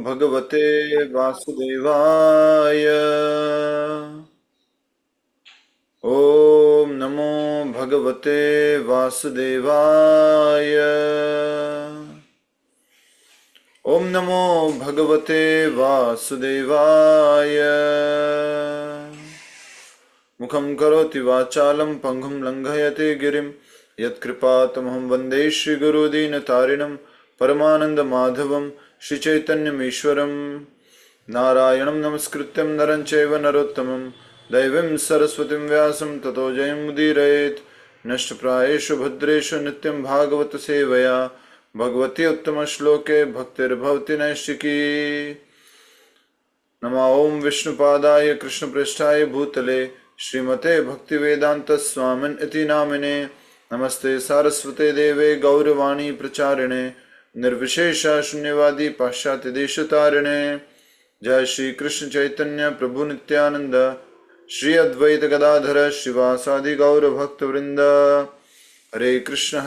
भगवते वासुदेवाय। ओम नमो भगवते वासुदेवाय। ओम नमो भगवते वासुदेवाय। मुखं करोति वाचालं पंगुं लंघयते गिरिं यत्कृपातमहं वन्दे श्रीगुरुदीनतारिणं परमानन्दमाधवं श्रीचैतन्यमीश्वरं। नारायणं नमस्कृत्यं नरं चैव नरोत्तमं दैवीं सरस्वतीं व्यासं ततो जयमुदीरयेत्। नष्टप्रायेषु भद्रेषु नित्यं भागवत सेवया भगवती उत्तमश्लोके भक्तिर्भवति नैष्टिकी। नमो ओं विष्णुपादाय कृष्णप्रेष्ठाय भूतले श्रीमते भक्तिवेदांत स्वामिन् इति नामिने। नमस्ते सारस्वते देवे गौरवाणी प्रचारिणे निर्विशेष शून्यवादी पाश्चात्य देशतारिणे। जय श्री कृष्ण चैतन्य प्रभु नित्यानंद श्री अद्वैत गदाधर श्रीवासादि गौर भक्त वृंद। हरे कृष्ण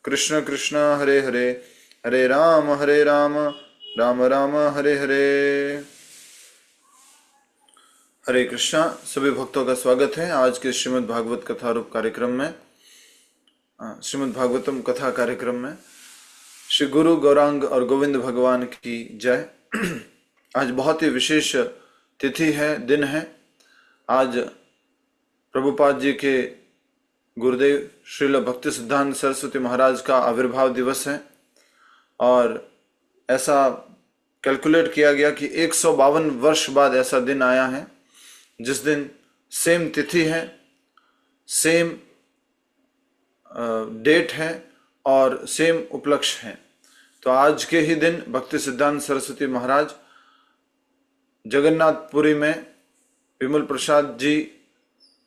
कृष्ण कृष्ण हरे हरे, हरे राम राम राम हरे हरे। हरे कृष्णा। सभी भक्तों का स्वागत है आज के श्रीमद् भागवत कथा रूप कार्यक्रम में। श्रीमद् भागवतम कथा कार्यक्रम में श्री गुरु गौरांग और गोविंद भगवान की जय। आज बहुत ही विशेष तिथि है, दिन है। आज प्रभुपाद जी के गुरुदेव श्रील भक्ति सिद्धांत सरस्वती महाराज का आविर्भाव दिवस है और ऐसा कैलकुलेट किया गया कि 152 वर्ष बाद ऐसा दिन आया है जिस दिन सेम तिथि है, सेम डेट है और सेम उपलक्ष्य है। तो आज के ही दिन भक्ति सिद्धांत सरस्वती महाराज जगन्नाथपुरी में विमल प्रसाद जी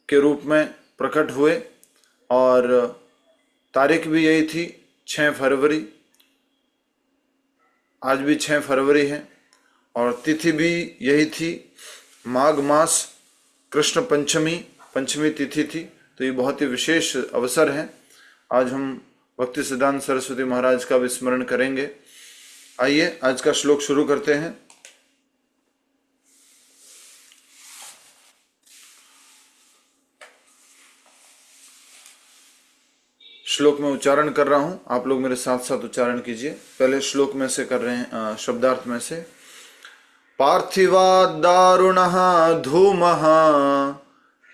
के रूप में प्रकट हुए और तारीख भी यही थी 6 फरवरी। आज भी 6 फरवरी है और तिथि भी यही थी, माघ मास कृष्ण पंचमी तिथि थी। तो ये बहुत ही विशेष अवसर है। आज हम भक्ति सिद्धांत सरस्वती महाराज का विस्मरण करेंगे। आइए आज का श्लोक शुरू करते हैं। श्लोक में उच्चारण कर रहा हूं, आप लोग मेरे साथ साथ उच्चारण कीजिए। पहले श्लोक में से कर रहे हैं, शब्दार्थ में से। पार्थिवात् दारुणः धूमः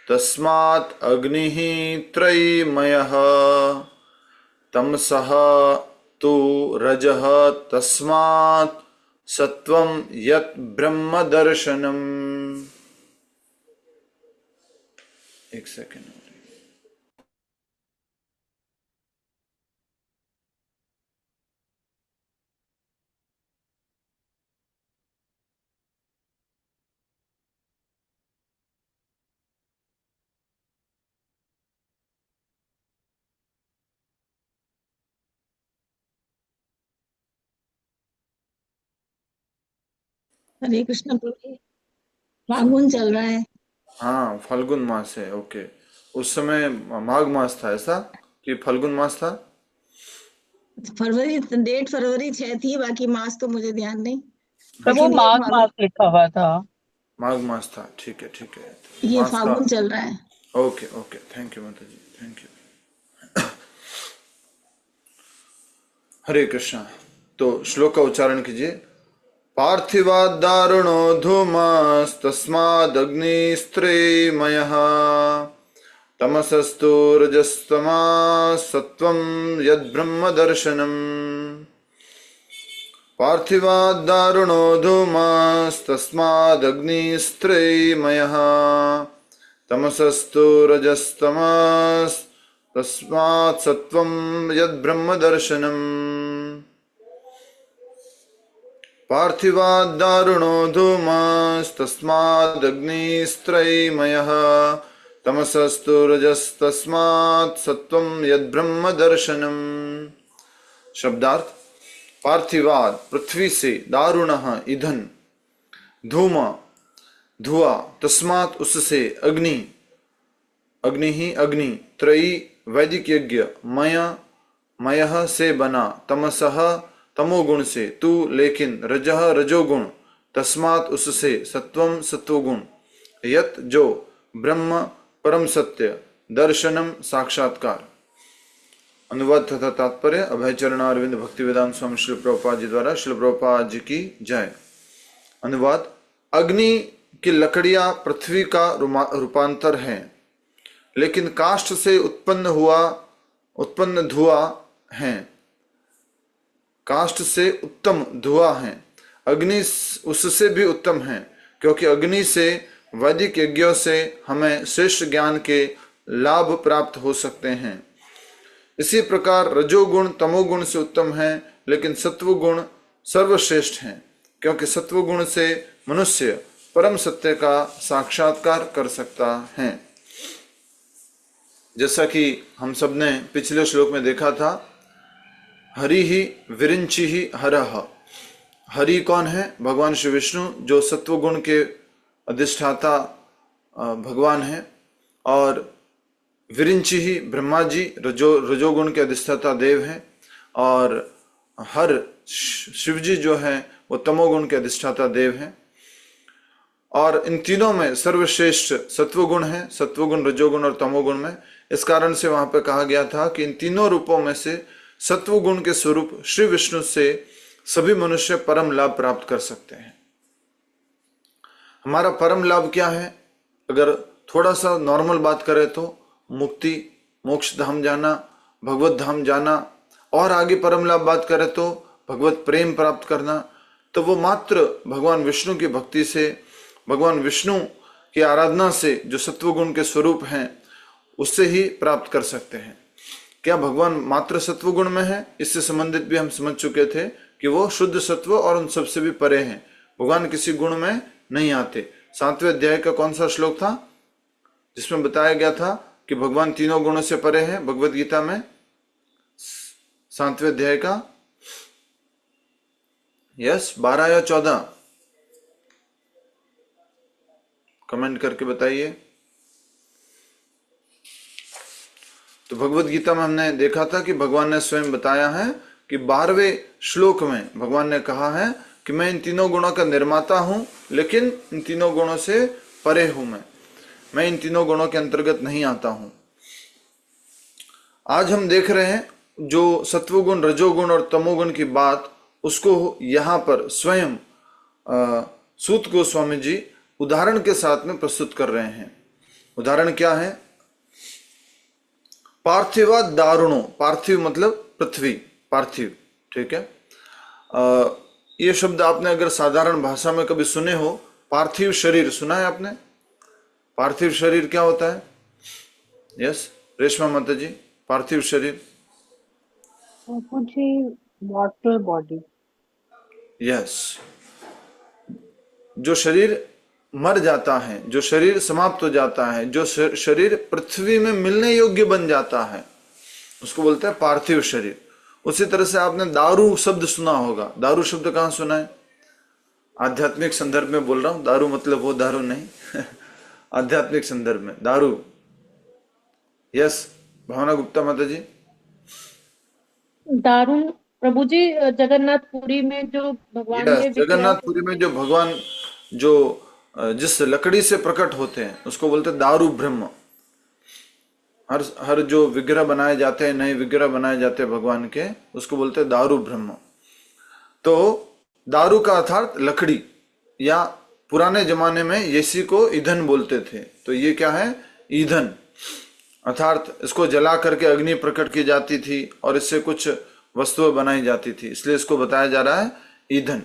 तस्मात् अग्निः त्रयीमयः तमसः तु रजः तस्मात् सत्वं यत् ब्रह्म दर्शनम्। एक सेकेंड। हरे कृष्ण प्रभु। फागुन चल रहा है। हाँ, फाल्गुन मास है। ओके, उस समय माघ मास था ऐसा कि फाल्गुन मास था? फरवरी, डेट फरवरी 6 थी, बाकी मास तो मुझे ध्यान नहीं। तब वो लेकिन माघ मास लिखा हुआ था। माघ मास था, ठीक है ठीक है। ये मास का फागुन चल रहा है। ओके ओके, थैंक यू माता जी, थैंक यू। हरे कृष्णा। तो श्लोक का उच्चारण कीजिए। पार्थिवात् दारुणो धूमस्तस्मादग्निस्त्रिमयः तमसस्तु रजस्तमः सत्वं यद्ब्रह्म दर्शनम्। पार्थिवात् दारुणो धूमस्तस्मादग्निस्त्रिमयः तमसस्तु रजस्तमः तस्मात् सत्वं यद्ब्रह्म दर्शनम्। पार्थिवात् दारुणो धूमस्तस्मादग्निस्त्रयीमयः तमसस्तु रजस्तस्मात् सत्वं यद्ब्रह्म दर्शनम्। शब्दार्थ। पार्थिवात् पृथ्वी से, दारुणः ईंधन, धूम धुआं, तस्मात् उससे, अग्नि अग्नि ही अग्नि, त्रयी वैदिक यज्ञ, मय मयः से बना, तमसः तमोगुण से, तू लेकिन रजह रजोगुण, तस्मात उससे, सत्वम सत्वगुण, यत जो, ब्रह्म परम सत्य, दर्शनम साक्षात्कार। अनुवाद तथा तात्पर्य अभय चरणारविंद भक्ति वेदांत स्वामी श्री प्रभुपाद जी द्वारा। श्री प्रभुपाद जी की जय। अनुवाद। अग्नि की लकड़ियां पृथ्वी का रूपांतर है, लेकिन काष्ठ से उत्पन्न धुआं है, काष्ठ से उत्तम धुआं है। अग्नि उससे भी उत्तम है, क्योंकि अग्नि से वैदिक यज्ञों से हमें श्रेष्ठ ज्ञान के लाभ प्राप्त हो सकते हैं। इसी प्रकार रजोगुण तमोगुण से उत्तम है, लेकिन सत्वगुण सर्वश्रेष्ठ है, क्योंकि सत्वगुण से मनुष्य परम सत्य का साक्षात्कार कर सकता है। जैसा कि हम सब ने पिछले श्लोक में देखा था, हरि ही विरिंचि ही हरः। हरि कौन है? भगवान श्री विष्णु, जो सत्वगुण के अधिष्ठाता भगवान है, और विरिंचि ही ब्रह्मा जी रजोगुण के अधिष्ठाता देव हैं, और हर शिव जी जो है वो तमोगुण के अधिष्ठाता देव हैं। और इन तीनों में सर्वश्रेष्ठ सत्वगुण है, सत्वगुण रजोगुण और तमोगुण में। इस कारण से वहां पर कहा गया था कि इन तीनों रूपों में से सत्वगुण के स्वरूप श्री विष्णु से सभी मनुष्य परम लाभ प्राप्त कर सकते हैं। हमारा परम लाभ क्या है? अगर थोड़ा सा नॉर्मल बात करें तो मुक्ति, मोक्ष धाम जाना, भगवत धाम जाना, और आगे परम लाभ बात करें तो भगवत प्रेम प्राप्त करना। तो वो मात्र भगवान विष्णु की भक्ति से, भगवान विष्णु की आराधना से, जो सत्वगुण के स्वरूप हैं, उससे ही प्राप्त कर सकते हैं। क्या भगवान मात्र सत्वगुण में है? इससे संबंधित भी हम समझ चुके थे कि वो शुद्ध सत्व और उन सबसे भी परे हैं, भगवान किसी गुण में नहीं आते। 7वें अध्याय का कौन सा श्लोक था जिसमें बताया गया था कि भगवान तीनों गुणों से परे हैं? भगवत गीता में 7वें अध्याय का 12 या 14 कमेंट करके बताइए। तो भगवत गीता में हमने देखा था कि भगवान ने स्वयं बताया है कि 12वें श्लोक में भगवान ने कहा है कि मैं इन तीनों गुणों का निर्माता हूं, लेकिन इन तीनों गुणों से परे हूं। मैं इन तीनों गुणों के अंतर्गत नहीं आता हूं। आज हम देख रहे हैं जो सत्वगुण, रजोगुण और तमोगुण की बात, उसको यहाँ पर स्वयं सूत गोस्वामी जी उदाहरण के साथ में प्रस्तुत कर रहे हैं। उदाहरण क्या है? पार्थिवा दारुणो, पार्थिव मतलब पृथ्वी, पार्थिव, ठीक है। ये शब्द आपने अगर साधारण भाषा में कभी सुने हो, पार्थिव शरीर सुना है आपने? पार्थिव शरीर क्या होता है? यस, रेशमा माता जी, पार्थिव शरीर। मुझे मॉर्टल बॉडी। यस, जो शरीर मर जाता है, जो शरीर समाप्त हो जाता है, जो शरीर पृथ्वी में मिलने योग्य बन जाता है, उसको बोलते हैं पार्थिव शरीर। उसी तरह से आपने दारू शब्द सुना होगा। दारू शब्द कहाँ सुना है? आध्यात्मिक संदर्भ में बोल रहा हूं, दारू मतलब वो दारू नहीं आध्यात्मिक संदर्भ में दारू। यस, भावना गुप्ता माता जी। दारू प्रभु जी जगन्नाथपुरी में जो भगवान के जगन्नाथपुरी में जो भगवान जो जिस लकड़ी से प्रकट होते हैं उसको बोलते हैं दारू ब्रह्म। हर जो विग्रह बनाए जाते हैं, नए विग्रह बनाए जाते हैं भगवान के, उसको बोलते हैं दारू ब्रह्म। तो दारू का अर्थात लकड़ी, या पुराने जमाने में इसी को ईंधन बोलते थे। तो ये क्या है? ईंधन, अर्थात इसको जला करके अग्नि प्रकट की जाती थी और इससे कुछ वस्तुएं बनाई जाती थी, इसलिए इसको बताया जा रहा है ईंधन।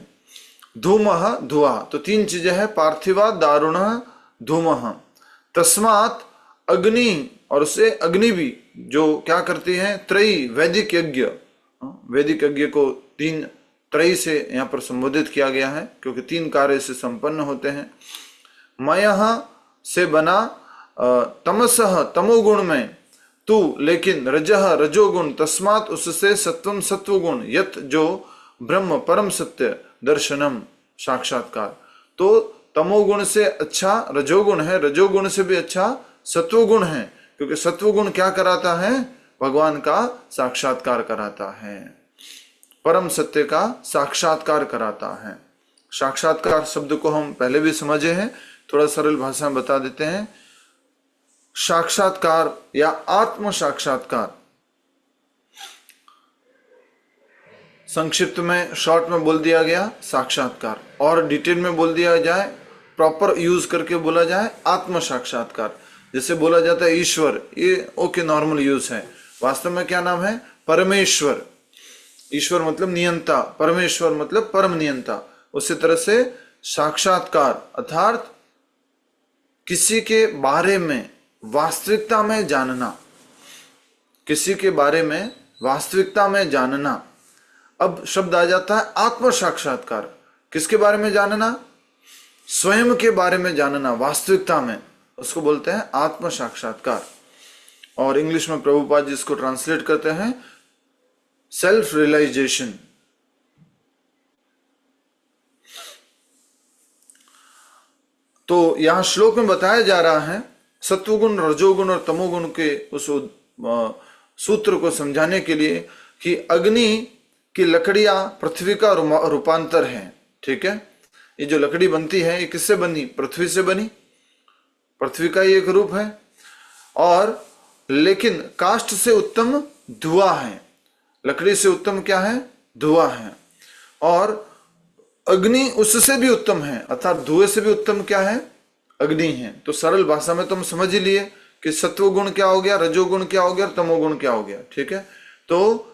धूमः, धुआं। तो तीन चीजें हैं, पार्थिवा दारुण धूमः, तस्मात् अग्नि, और उससे अग्नि भी जो क्या करती है? त्रयी, वैदिक यज्ञ। वैदिक यज्ञ को तीन त्रयी से यहाँ पर संबोधित किया गया है, क्योंकि तीन कार्य से संपन्न होते हैं। मयः से बना, तमसः तमोगुण में, तू लेकिन रजः रजोगुण, तस्मात् उससे, सत्वम सत्वगुण, यत जो ब्रह्म परम सत्य, दर्शनम साक्षात्कार। तो तमोगुण से अच्छा रजोगुण है, रजोगुण से भी अच्छा सत्वगुण है, क्योंकि सत्वगुण क्या कराता है? भगवान का साक्षात्कार कराता है। परम सत्य का साक्षात्कार कराता है। साक्षात्कार शब्द को हम पहले भी समझे हैं, थोड़ा सरल भाषा में बता देते हैं। साक्षात्कार या आत्म साक्षात्कार, संक्षिप्त में शॉर्ट में बोल दिया गया साक्षात्कार, और डिटेल में बोल दिया जाए, प्रॉपर यूज करके बोला जाए आत्म साक्षात्कार। जैसे बोला जाता है ईश्वर, ये ओके नॉर्मल यूज है, वास्तव में क्या नाम है? परमेश्वर। ईश्वर मतलब नियंता, परमेश्वर मतलब परम नियंता। उसी तरह से साक्षात्कार अर्थात किसी के बारे में वास्तविकता में जानना, किसी के बारे में वास्तविकता में जानना। अब शब्द आ जाता है आत्म साक्षात्कार, किसके बारे में जानना? स्वयं के बारे में जानना वास्तविकता में, उसको बोलते हैं आत्म साक्षात्कार। और इंग्लिश में प्रभुपाद जी इसको ट्रांसलेट करते हैं सेल्फ रियलाइजेशन। तो यहां श्लोक में बताया जा रहा है सत्वगुण, रजोगुण और तमोगुण के उस सूत्र को समझाने के लिए कि अग्नि की लकड़ियां पृथ्वी का रूपांतर है। ठीक है, ये जो लकड़ी बनती है ये किससे बनी? पृथ्वी से बनी, पृथ्वी का ही एक रूप है। और लेकिन काष्ठ से उत्तम धुआं है, लकड़ी से उत्तम क्या है? धुआं है। और अग्नि उससे भी उत्तम है, अर्थात धुएं से भी उत्तम क्या है? अग्नि है। तो सरल भाषा में तुम समझ ही लिए कि सत्वगुण क्या हो गया, रजोगुण क्या हो गया, तमोगुण क्या हो गया। ठीक है, तो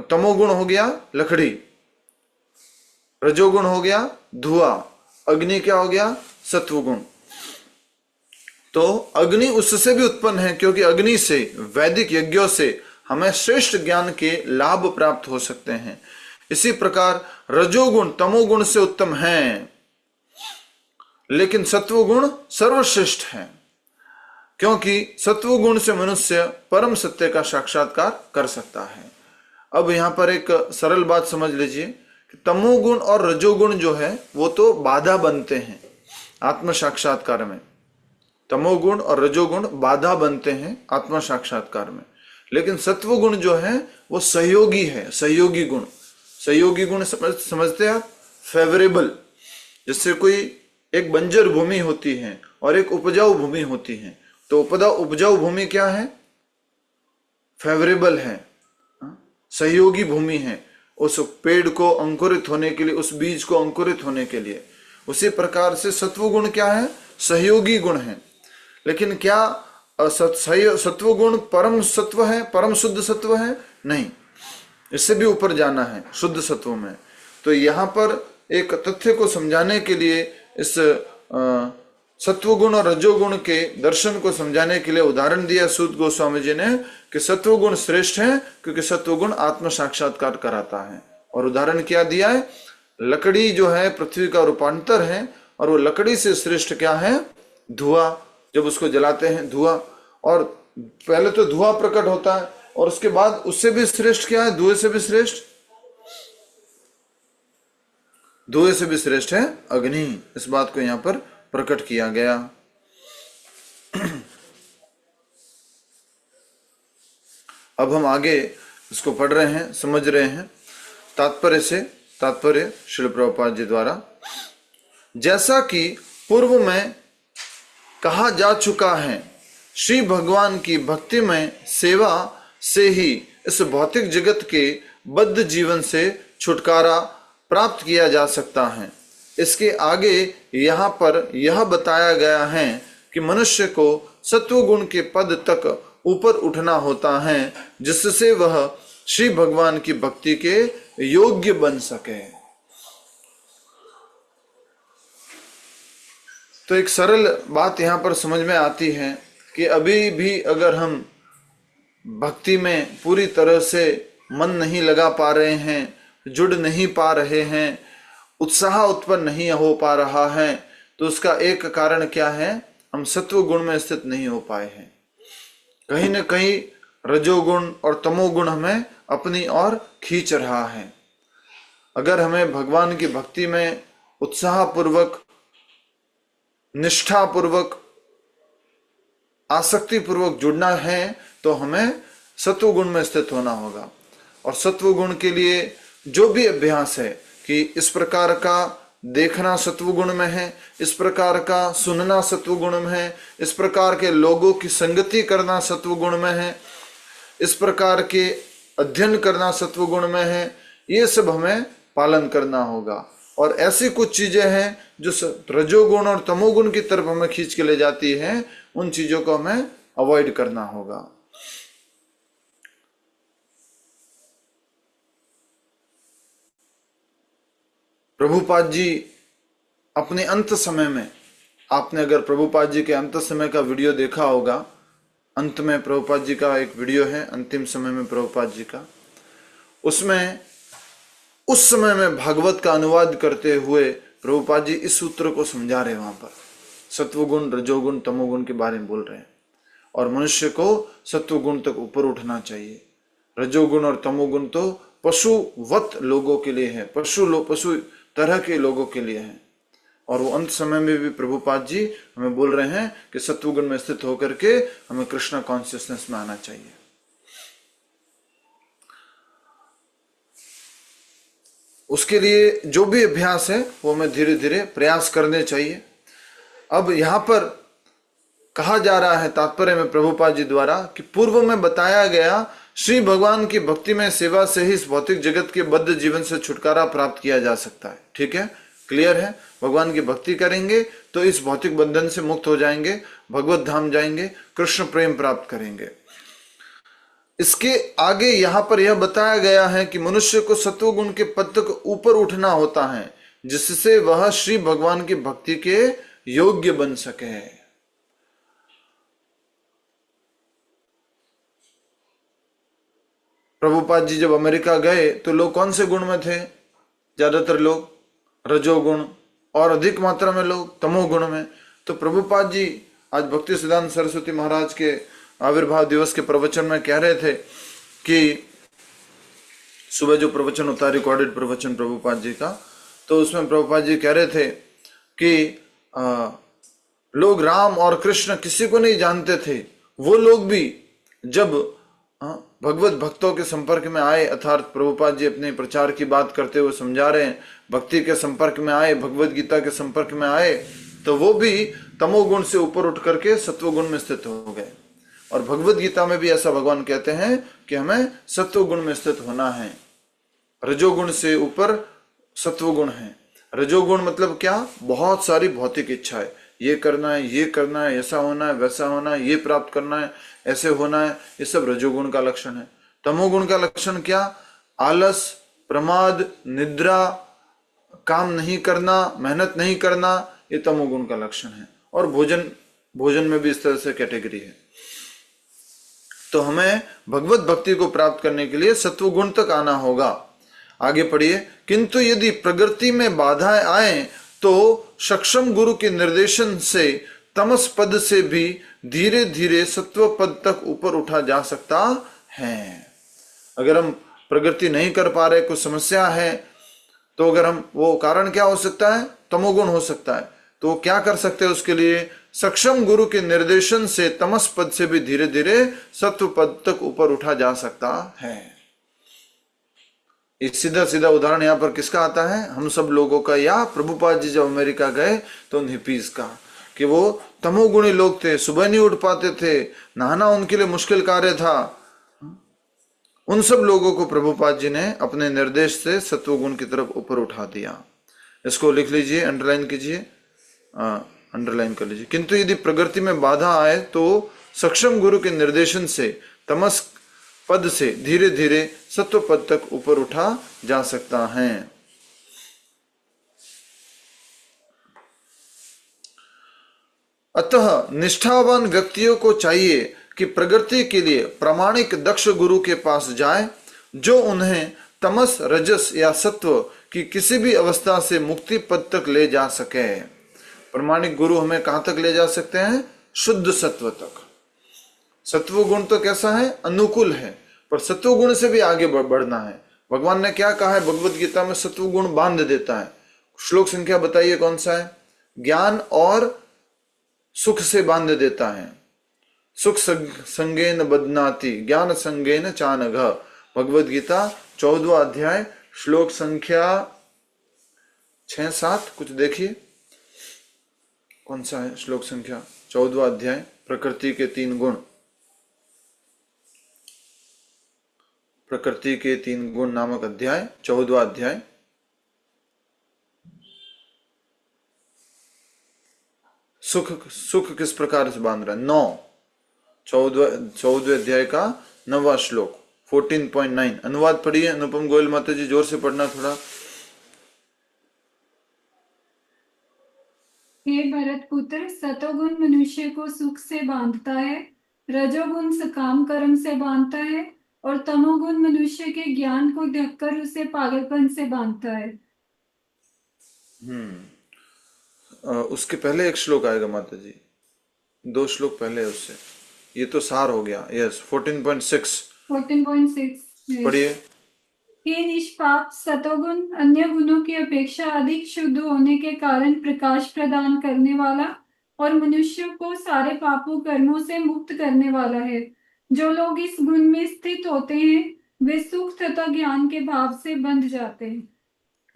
तमोगुण हो गया लकड़ी, रजोगुण हो गया धुआं, अग्नि क्या हो गया? सत्वगुण। तो अग्नि उससे भी उत्पन्न है, क्योंकि अग्नि से, वैदिक यज्ञों से हमें श्रेष्ठ ज्ञान के लाभ प्राप्त हो सकते हैं। इसी प्रकार रजोगुण तमोगुण से उत्तम है, लेकिन सत्वगुण सर्वश्रेष्ठ है, क्योंकि सत्वगुण से मनुष्य परम सत्य का साक्षात्कार कर सकता है। अब यहां पर एक सरल बात समझ लीजिए कि तमोगुण और रजोगुण जो है वो तो बाधा बनते हैं आत्म साक्षात्कार में। तमोगुण और रजोगुण बाधा बनते हैं आत्म साक्षात्कार में, लेकिन सत्वगुण जो है वो सहयोगी है, सहयोगी गुण। सहयोगी गुण समझते हैं आप? फेवरेबल। जैसे कोई एक बंजर भूमि होती है और एक उपजाऊ भूमि होती है, तो उपजाऊ भूमि क्या है? फेवरेबल है, सहयोगी भूमि है उस पेड़ को अंकुरित होने के लिए, उस बीज को अंकुरित होने के लिए। उसी प्रकार से सत्वगुण क्या है? सहयोगी गुण है। लेकिन क्या सत्वगुण परम सत्व है, परम शुद्ध सत्व है? नहीं, इससे भी ऊपर जाना है शुद्ध सत्व में। तो यहाँ पर एक तथ्य को समझाने के लिए, इस सत्वगुण और रजोगुण के दर्शन को समझाने के लिए उदाहरण दिया सूत गोस्वामी जी ने कि सत्वगुण श्रेष्ठ है क्योंकि सत्वगुण आत्म साक्षात्कार कराता है। और उदाहरण क्या दिया है? लकड़ी जो है पृथ्वी का रूपांतर है, और वो लकड़ी से श्रेष्ठ क्या है? धुआं। जब उसको जलाते हैं धुआं, और पहले तो धुआं प्रकट होता है और उसके बाद उससे भी श्रेष्ठ क्या है? धुएं से भी श्रेष्ठ, धुएं से भी श्रेष्ठ है अग्नि। इस बात को यहां पर प्रकट किया गया। अब हम आगे इसको पढ़ रहे हैं, समझ रहे हैं तात्पर्य श्रील प्रभुपाद जी द्वारा। जैसा कि पूर्व में कहा जा चुका है, श्री भगवान की भक्ति में सेवा से ही इस भौतिक जगत के बद्ध जीवन से छुटकारा प्राप्त किया जा सकता है। इसके आगे यहाँ पर यह बताया गया है कि मनुष्य को सत्वगुण के पद तक ऊपर उठना होता है, जिससे वह श्री भगवान की भक्ति के योग्य बन सके। तो एक सरल बात यहाँ पर समझ में आती है कि अभी भी अगर हम भक्ति में पूरी तरह से मन नहीं लगा पा रहे हैं, जुड़ नहीं पा रहे हैं, उत्साह उत्पन्न नहीं हो पा रहा है, तो उसका एक कारण क्या है? हम सत्व गुण में स्थित नहीं हो पाए हैं। कहीं न कहीं रजोगुण और तमोगुण हमें अपनी ओर खींच रहा है। अगर हमें भगवान की भक्ति में उत्साह पूर्वक, निष्ठा पूर्वक, आसक्ति पूर्वक जुड़ना है तो हमें सत्वगुण में स्थित होना होगा। और सत्वगुण के लिए जो भी अभ्यास है कि इस प्रकार का देखना सत्वगुण में है, इस प्रकार का सुनना सत्वगुण में है, इस प्रकार के लोगों की संगति करना सत्वगुण में है, इस प्रकार के अध्ययन करना सत्वगुण में है, ये सब हमें पालन करना होगा। और ऐसी कुछ चीजें हैं जो रजोगुण और तमोगुण की तरफ हमें खींच के ले जाती हैं, उन चीजों को हमें अवॉइड करना होगा। प्रभुपाद जी अपने अंत समय में, आपने अगर प्रभुपाद जी के अंत समय का वीडियो देखा होगा, अंत में प्रभुपाद जी का एक वीडियो है अंतिम समय में प्रभुपाद जी का, उसमें उस समय में भागवत का अनुवाद करते हुए प्रभुपाद जी इस सूत्र को समझा रहे हैं। वहां पर सत्वगुण, रजोगुण, तमोगुण के बारे में बोल रहे हैं और मनुष्य को सत्वगुण तक ऊपर उठना चाहिए। रजोगुण और तमोगुण तो पशुवत लोगों के लिए है, पशु तरह के लोगों के लिए है। और वो अंत समय में भी प्रभुपाद जी हमें बोल रहे हैं कि सत्वगुण में स्थित होकर के हमें कृष्ण कॉन्शियसनेस में आना चाहिए। उसके लिए जो भी अभ्यास है वो हमें धीरे धीरे प्रयास करने चाहिए। अब यहां पर कहा जा रहा है तात्पर्य में प्रभुपाद जी द्वारा कि पूर्व में बताया गया श्री भगवान की भक्ति में सेवा से ही इस भौतिक जगत के बद्ध जीवन से छुटकारा प्राप्त किया जा सकता है। ठीक है, क्लियर है। भगवान की भक्ति करेंगे तो इस भौतिक बंधन से मुक्त हो जाएंगे, भगवत धाम जाएंगे, कृष्ण प्रेम प्राप्त करेंगे। इसके आगे यहां पर यह बताया गया है कि मनुष्य को सत्वगुण के पद तक ऊपर उठना होता है, जिससे वह श्री भगवान की भक्ति के योग्य बन सके। प्रभुपाद जी जब अमेरिका गए तो लोग कौन से गुण में थे? ज्यादातर लोग रजोगुण और अधिक मात्रा में लोग तमोगुण में। तो प्रभुपाद जी आज भक्ति सिद्धांत सरस्वती महाराज के आविर्भाव दिवस के प्रवचन में कह रहे थे कि सुबह जो प्रवचन होता है, रिकॉर्डेड प्रवचन प्रभुपाद जी का, तो उसमें प्रभुपाद जी कह रहे थे कि लोग राम और कृष्ण किसी को नहीं जानते थे। वो लोग भी जब भगवत भक्तों के संपर्क में आए, अर्थात प्रभुपाद जी अपने प्रचार की बात करते हुए समझा रहे हैं, भक्ति के संपर्क में आए, भगवत गीता के संपर्क में आए, तो वो भी तमोगुण से ऊपर उठ करके सत्वगुण में स्थित हो गए। और भगवत गीता में भी ऐसा भगवान कहते हैं कि हमें सत्वगुण में स्थित होना है। रजोगुण से ऊपर सत्वगुण है। रजोगुण मतलब क्या? बहुत सारी भौतिक इच्छाएं, ये करना है, ये करना है, ऐसा होना है, वैसा होना है, ये प्राप्त करना है, ऐसे होना है, ये सब रजोगुण का लक्षण है। तमोगुण का लक्षण क्या? आलस, प्रमाद, निद्रा, काम नहीं करना, मेहनत नहीं करना, ये तमोगुण का लक्षण है। और भोजन में भी इस तरह से कैटेगरी है। तो हमें भगवत भक्ति को प्राप्त करने के लिए सत्वगुण तक आना होगा। आगे पढ़िए। किंतु यदि प्रगति में बाधाएं आए तो सक्षम गुरु के निर्देशन से तमस पद से भी धीरे धीरे सत्व पद तक ऊपर उठा जा सकता है। अगर हम प्रगति नहीं कर पा रहे, कुछ समस्या है, तो अगर हम, वो कारण क्या हो सकता है? तमोगुण हो सकता है। तो क्या कर सकते हैं उसके लिए? सक्षम गुरु के निर्देशन से तमस पद से भी धीरे धीरे सत्व पद तक ऊपर उठा जा सकता है। एक सीधा सीधा उदाहरण यहाँ पर किसका आता है? हम सब लोगों का, या प्रभुपाद जी जब अमेरिका गए तो उन हिपीज का, कि वो तमोगुणी लोग थे, सुबह नहीं उठ पाते थे, नहाना उनके लिए मुश्किल कार्य था। उन सब लोगों को प्रभुपाद जी ने अपने निर्देश से सत्वगुण की तरफ ऊपर उठा दिया। इसको लिख लीजिए, अंडरलाइन कीजिए, अंडरलाइन कर लीजिए। किंतु यदि प्रगति में बाधा आए तो सक्षम गुरु के निर्देशन से तमस पद से धीरे धीरे सत्व पद तक ऊपर उठा जा सकता है। अतः निष्ठावान व्यक्तियों को चाहिए कि प्रगति के लिए प्रामाणिक दक्ष गुरु के पास जाए, जो उन्हें तमस, रजस या सत्व की किसी भी अवस्था से मुक्ति पद तक ले जा सके। प्रामाणिक गुरु हमें कहां तक ले जा सकते हैं? शुद्ध सत्व तक। सत्व गुण तो कैसा है? अनुकूल है, पर सत्व गुण से भी आगे बढ़ना है। भगवान ने क्या कहा है भगवत गीता में? सत्व गुण बांध देता है। श्लोक संख्या बताइए कौन सा है? ज्ञान और सुख से बांध देता है। सुख संगेन बदनाति, ज्ञान संगेन चानघ। भगवत गीता 14वां अध्याय श्लोक संख्या 6-7 कुछ देखिए, कौन सा है श्लोक संख्या? 14वां अध्याय, प्रकृति के 3 गुण। प्रकृति के 3 गुण नामक अध्याय, 14वां अध्याय। सुख किस प्रकार से बांध रहा है? 14वें अध्याय का 9वां श्लोक, 14.9। अनुवाद पढ़िए अनुपम गोयल माता जी, जोर से पढ़ना थोड़ा। हे भरत पुत्र, सतोगुण मनुष्य को सुख से बांधता है, रजोगुण सकाम कर्म से बांधता है, और तमोगुण मनुष्य के ज्ञान को ढककर उसे पागलपन से बांधता है। उसके पहले एक श्लोक आएगा माता जी, 2 श्लोक पहले उससे, ये तो सार हो गया। यस, 14.6 पढ़िए। हे निष्पाप, सतोगुण अन्य गुणों की अपेक्षा अधिक शुद्ध होने के कारण प्रकाश प्रदान करने वाला और मनुष्य को सारे पापों कर्मों से मुक्त करने वाला है। जो लोग इस गुण में स्थित होते हैं वे सुख तथा ज्ञान के भाव से बंध जाते हैं।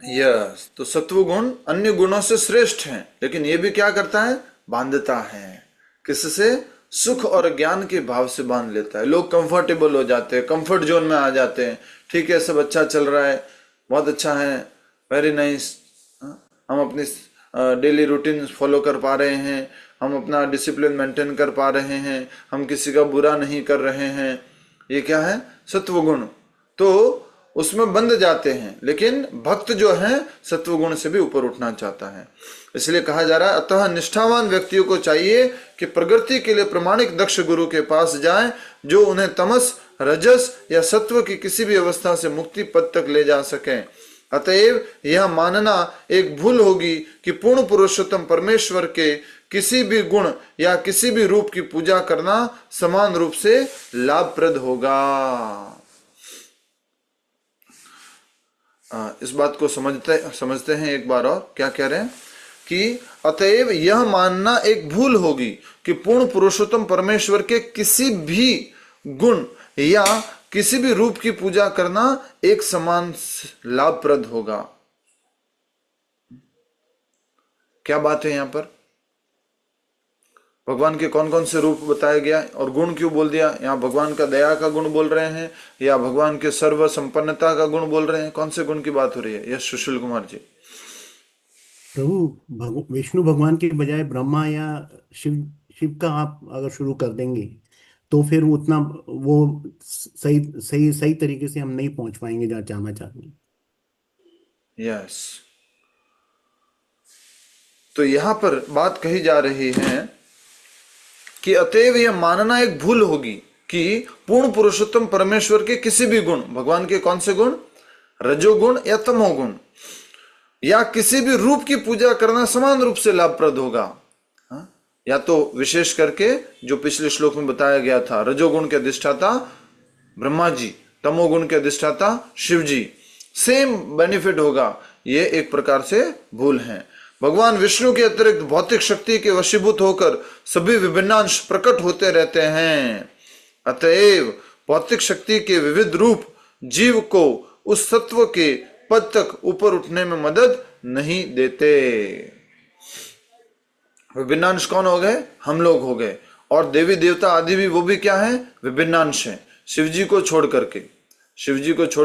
यस, तो सत्व गुण अन्य गुणों से श्रेष्ठ है, लेकिन ये भी क्या करता है? बांधता है। किससे? सुख और ज्ञान के भाव से बांध लेता है। लोग कंफर्टेबल हो जाते हैं, कंफर्ट जोन में आ जाते हैं। ठीक है, सब अच्छा चल रहा है, बहुत अच्छा है, वेरी नाइस, हम अपनी डेली रूटीन फॉलो कर पा रहे हैं, हम अपना डिसिप्लिन मेंटेन कर पा रहे हैं, हम किसी का बुरा नहीं कर रहे हैं। ये क्या है? सत्व गुण। तो उसमें बंध जाते हैं, लेकिन भक्त जो है सत्व गुण से भी ऊपर उठना चाहता है। इसलिए कहा जा रहा है, अतः निष्ठावान व्यक्तियों को चाहिए कि प्रगति के लिए प्रमाणिक दक्ष गुरु के पास जाएं, जो उन्हें तमस, रजस या सत्व की किसी भी अवस्था से मुक्ति पद तक ले जा सके। अतएव यह मानना एक भूल होगी कि पूर्ण पुरुषोत्तम परमेश्वर के किसी भी गुण या किसी भी रूप की पूजा करना समान रूप से लाभप्रद होगा। इस बात को समझते हैं एक बार और। क्या कह रहे हैं कि अतएव यह मानना एक भूल होगी कि पूर्ण पुरुषोत्तम परमेश्वर के किसी भी गुण या किसी भी रूप की पूजा करना एक समान लाभप्रद होगा। क्या बात है? यहां पर भगवान के कौन कौन से रूप बताया गया और गुण क्यों बोल दिया? यहाँ भगवान का दया का गुण बोल रहे हैं या भगवान के सर्व संपन्नता का गुण बोल रहे हैं? कौन से गुण की बात हो रही है? यस, सुशील कुमार जी। प्रभु, विष्णु भगवान के बजाय ब्रह्मा या शिव का आप अगर शुरू कर देंगे तो फिर उतना वो सही तरीके से हम नहीं पहुंच पाएंगे जहाँ जाना चाहते हैं। यस, तो यहां पर बात कही जा रही है कि अतएव यह मानना एक भूल होगी कि पूर्ण पुरुषोत्तम परमेश्वर के किसी भी गुण, भगवान के कौन से गुण? रजोगुण या तमोगुण, या किसी भी रूप की पूजा करना समान रूप से लाभप्रद होगा। या तो विशेष करके जो पिछले श्लोक में बताया गया था, रजोगुण के अधिष्ठाता ब्रह्मा जी, तमोगुण के अधिष्ठाता शिव जी, सेम बेनिफिट होगा। ये एक प्रकार से भूल है। भगवान विष्णु के अतिरिक्त भौतिक शक्ति के वशीभूत होकर सभी विभिन्नांश प्रकट होते रहते हैं। अतएव भौतिक शक्ति के विविध रूप जीव को उस सत्व के पद तक ऊपर उठने में मदद नहीं देते। विभिन्नांश कौन हो गए? हम लोग हो गए। और देवी देवता आदि भी, वो भी क्या है? विभिन्नांश है। शिवजी को छोड़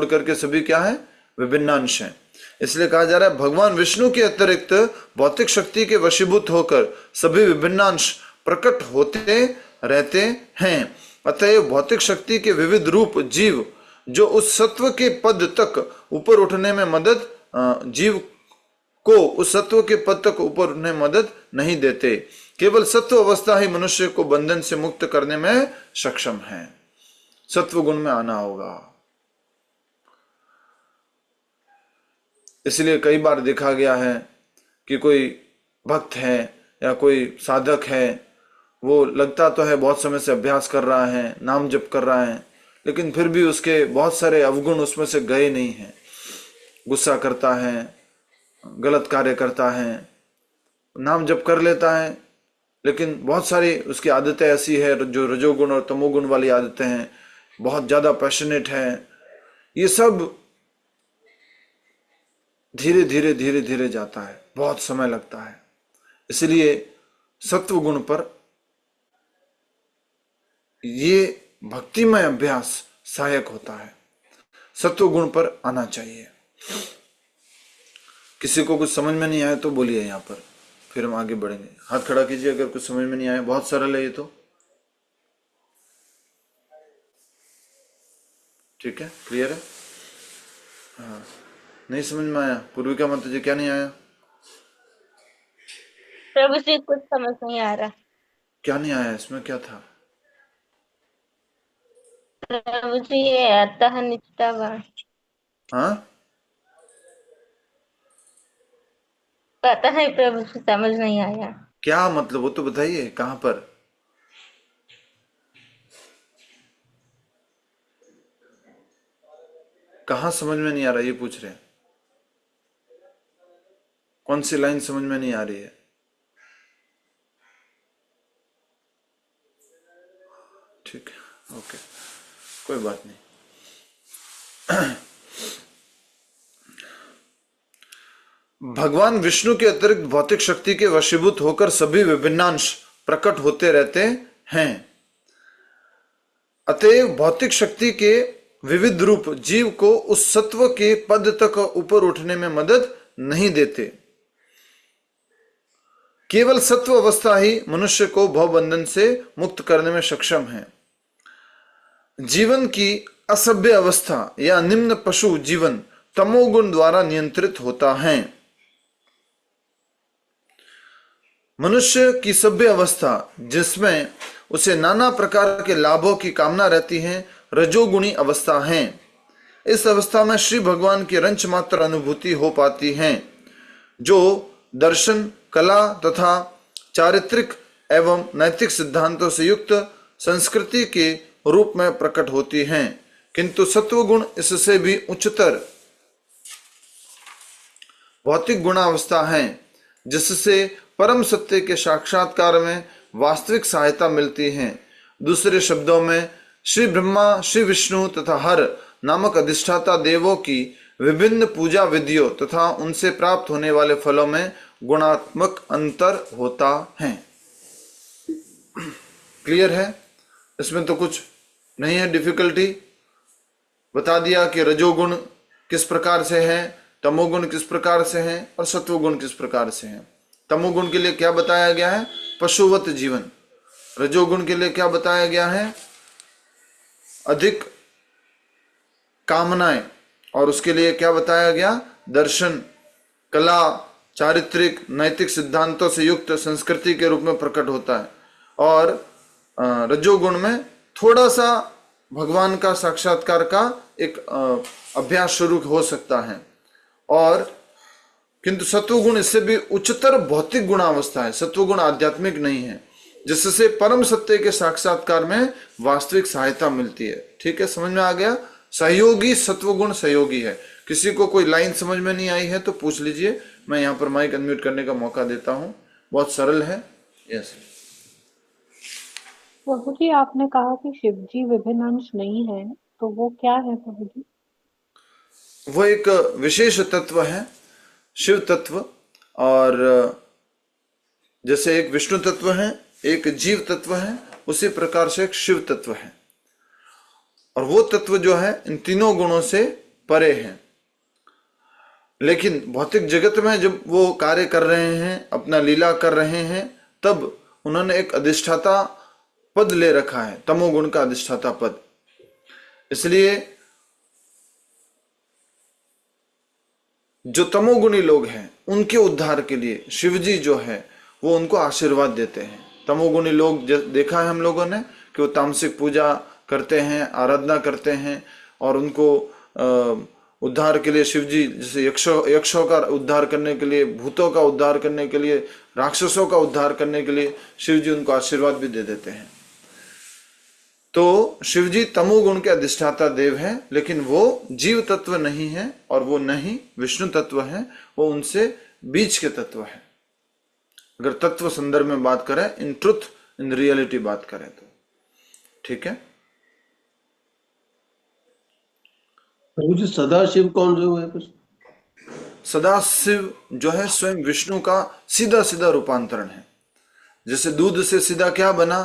करके सभी क्या है? विभिन्नांश है। इसलिए कहा जा रहा है भगवान विष्णु के अतिरिक्त भौतिक शक्ति के वशीभूत होकर सभी विभिन्नांश प्रकट होते रहते हैं। अतएव भौतिक शक्ति के विविध रूप जीव जो उस सत्व के पद तक ऊपर उठने में मदद जीव को उस सत्व के पद तक ऊपर उठने में मदद नहीं देते। केवल सत्व अवस्था ही मनुष्य को बंधन से मुक्त करने में सक्षम है। सत्व गुण में आना होगा। इसलिए कई बार देखा गया है कि कोई भक्त है या कोई साधक है, वो लगता तो है बहुत समय से अभ्यास कर रहा है, नाम जप कर रहा है, लेकिन फिर भी उसके बहुत सारे अवगुण उसमें से गए नहीं हैं। गुस्सा करता है, गलत कार्य करता है, नाम जप कर लेता है, लेकिन बहुत सारी उसकी आदतें ऐसी है जो रजोगुण और तमोगुण वाली आदतें हैं, बहुत ज़्यादा पैशनेट है। ये सब धीरे धीरे धीरे धीरे जाता है, बहुत समय लगता है। इसलिए सत्व गुण पर ये भक्तिमय अभ्यास सहायक होता है। सत्व गुण पर आना चाहिए। किसी को कुछ समझ में नहीं आया तो बोलिए यहाँ पर, फिर हम आगे बढ़ेंगे। हाथ खड़ा कीजिए अगर कुछ समझ में नहीं आया। बहुत सरल है ये तो, ठीक है, क्लियर है। हाँ, नहीं समझ में आया? पूर्विका माता जी क्या नहीं आया? प्रभु जी कुछ समझ नहीं आ रहा। क्या नहीं आया? इसमें क्या था? प्रभु जी ये अतः निष्ठावान, हाँ, पता है प्रभु जी समझ नहीं आया। क्या मतलब वो तो बताइए, कहाँ पर? कहाँ समझ में नहीं आ रहा ये पूछ रहे हैं। कौन सी लाइन समझ में नहीं आ रही है? ठीक है, ओके, कोई बात नहीं। भगवान विष्णु के अतिरिक्त भौतिक शक्ति के वशीभूत होकर सभी विभिन्नांश प्रकट होते रहते हैं। अतएव भौतिक शक्ति के विविध रूप जीव को उस सत्व के पद तक ऊपर उठने में मदद नहीं देते। केवल सत्व अवस्था ही मनुष्य को भवबंधन से मुक्त करने में सक्षम है। जीवन की असभ्य अवस्था या निम्न पशु जीवन तमोगुण द्वारा नियंत्रित होता है। मनुष्य की सभ्य अवस्था जिसमें उसे नाना प्रकार के लाभों की कामना रहती है, रजोगुणी अवस्था है। इस अवस्था में श्री भगवान की रंच मात्र अनुभूति हो पाती है, जो दर्शन, कला तथा चारित्रिक एवं नैतिक सिद्धांतों से युक्त संस्कृति के रूप में प्रकट होती हैं। किंतु सत्वगुण इससे भी उच्चतर भौतिक गुणावस्था है, जिससे परम सत्य के साक्षात्कार में वास्तविक सहायता मिलती है। दूसरे शब्दों में श्री ब्रह्मा, श्री विष्णु तथा हर नामक अधिष्ठाता देवों की विभिन्न पूजा विधियों तथा उनसे प्राप्त होने वाले फलों में गुणात्मक अंतर होता है। क्लियर है? इसमें तो कुछ नहीं है डिफिकल्टी। बता दिया कि रजोगुण किस प्रकार से है, तमोगुण किस प्रकार से है और सत्वगुण किस प्रकार से है। तमोगुण के लिए क्या बताया गया है? पशुवत जीवन। रजोगुण के लिए क्या बताया गया है? अधिक कामनाएं। और उसके लिए क्या बताया गया? दर्शन, कला, चारित्रिक, नैतिक सिद्धांतों से युक्त संस्कृति के रूप में प्रकट होता है। और रजोगुण में थोड़ा सा भगवान का साक्षात्कार का एक अभ्यास शुरू हो सकता है। और किंतु सत्वगुण इससे भी उच्चतर भौतिक गुणावस्था है। सत्वगुण आध्यात्मिक नहीं है, जिससे परम सत्य के साक्षात्कार में वास्तविक सहायता मिलती है। ठीक है, समझ में आ गया? सहयोगी सत्वगुण सहयोगी है। किसी को कोई लाइन समझ में नहीं आई है तो पूछ लीजिए, मैं यहाँ पर माइक अनम्यूट करने का मौका देता हूँ। बहुत सरल है। यस प्रभु जी, आपने कहा कि शिव जी विभिन्न अंश नहीं है, तो वो क्या है प्रभु जी? वो एक विशेष तत्व है, शिव तत्व। और जैसे एक विष्णु तत्व है, एक जीव तत्व है, उसी प्रकार से एक शिव तत्व है। और वो तत्व जो है इन तीनों गुणों से परे है। लेकिन भौतिक जगत में जब वो कार्य कर रहे हैं, अपना लीला कर रहे हैं, तब उन्होंने एक अधिष्ठाता पद ले रखा है, तमोगुण का अधिष्ठाता पद। इसलिए जो तमोगुणी लोग हैं उनके उद्धार के लिए शिव जी जो है वो उनको आशीर्वाद देते हैं। तमोगुणी लोग देखा है हम लोगों ने कि वो तामसिक पूजा करते हैं, आराधना करते हैं, और उनको उद्धार के लिए शिव जी, जैसे यक्षों का उद्धार करने के लिए, भूतों का उद्धार करने के लिए, राक्षसों का उद्धार करने के लिए शिव जी उनको आशीर्वाद भी दे देते हैं। तो शिव जी तमोगुण के अधिष्ठाता देव है, लेकिन वो जीव तत्व नहीं है और वो नहीं विष्णु तत्व है, वो उनसे बीच के तत्व है। अगर तत्व संदर्भ में बात करें, इन ट्रुथ, इन रियलिटी बात करें तो। ठीक है, प्रभु जी सदाशिव कौन जो है फिर? सदाशिव जो है स्वयं विष्णु का सीधा सीधा रूपांतरण है। जैसे दूध से सीधा क्या बना,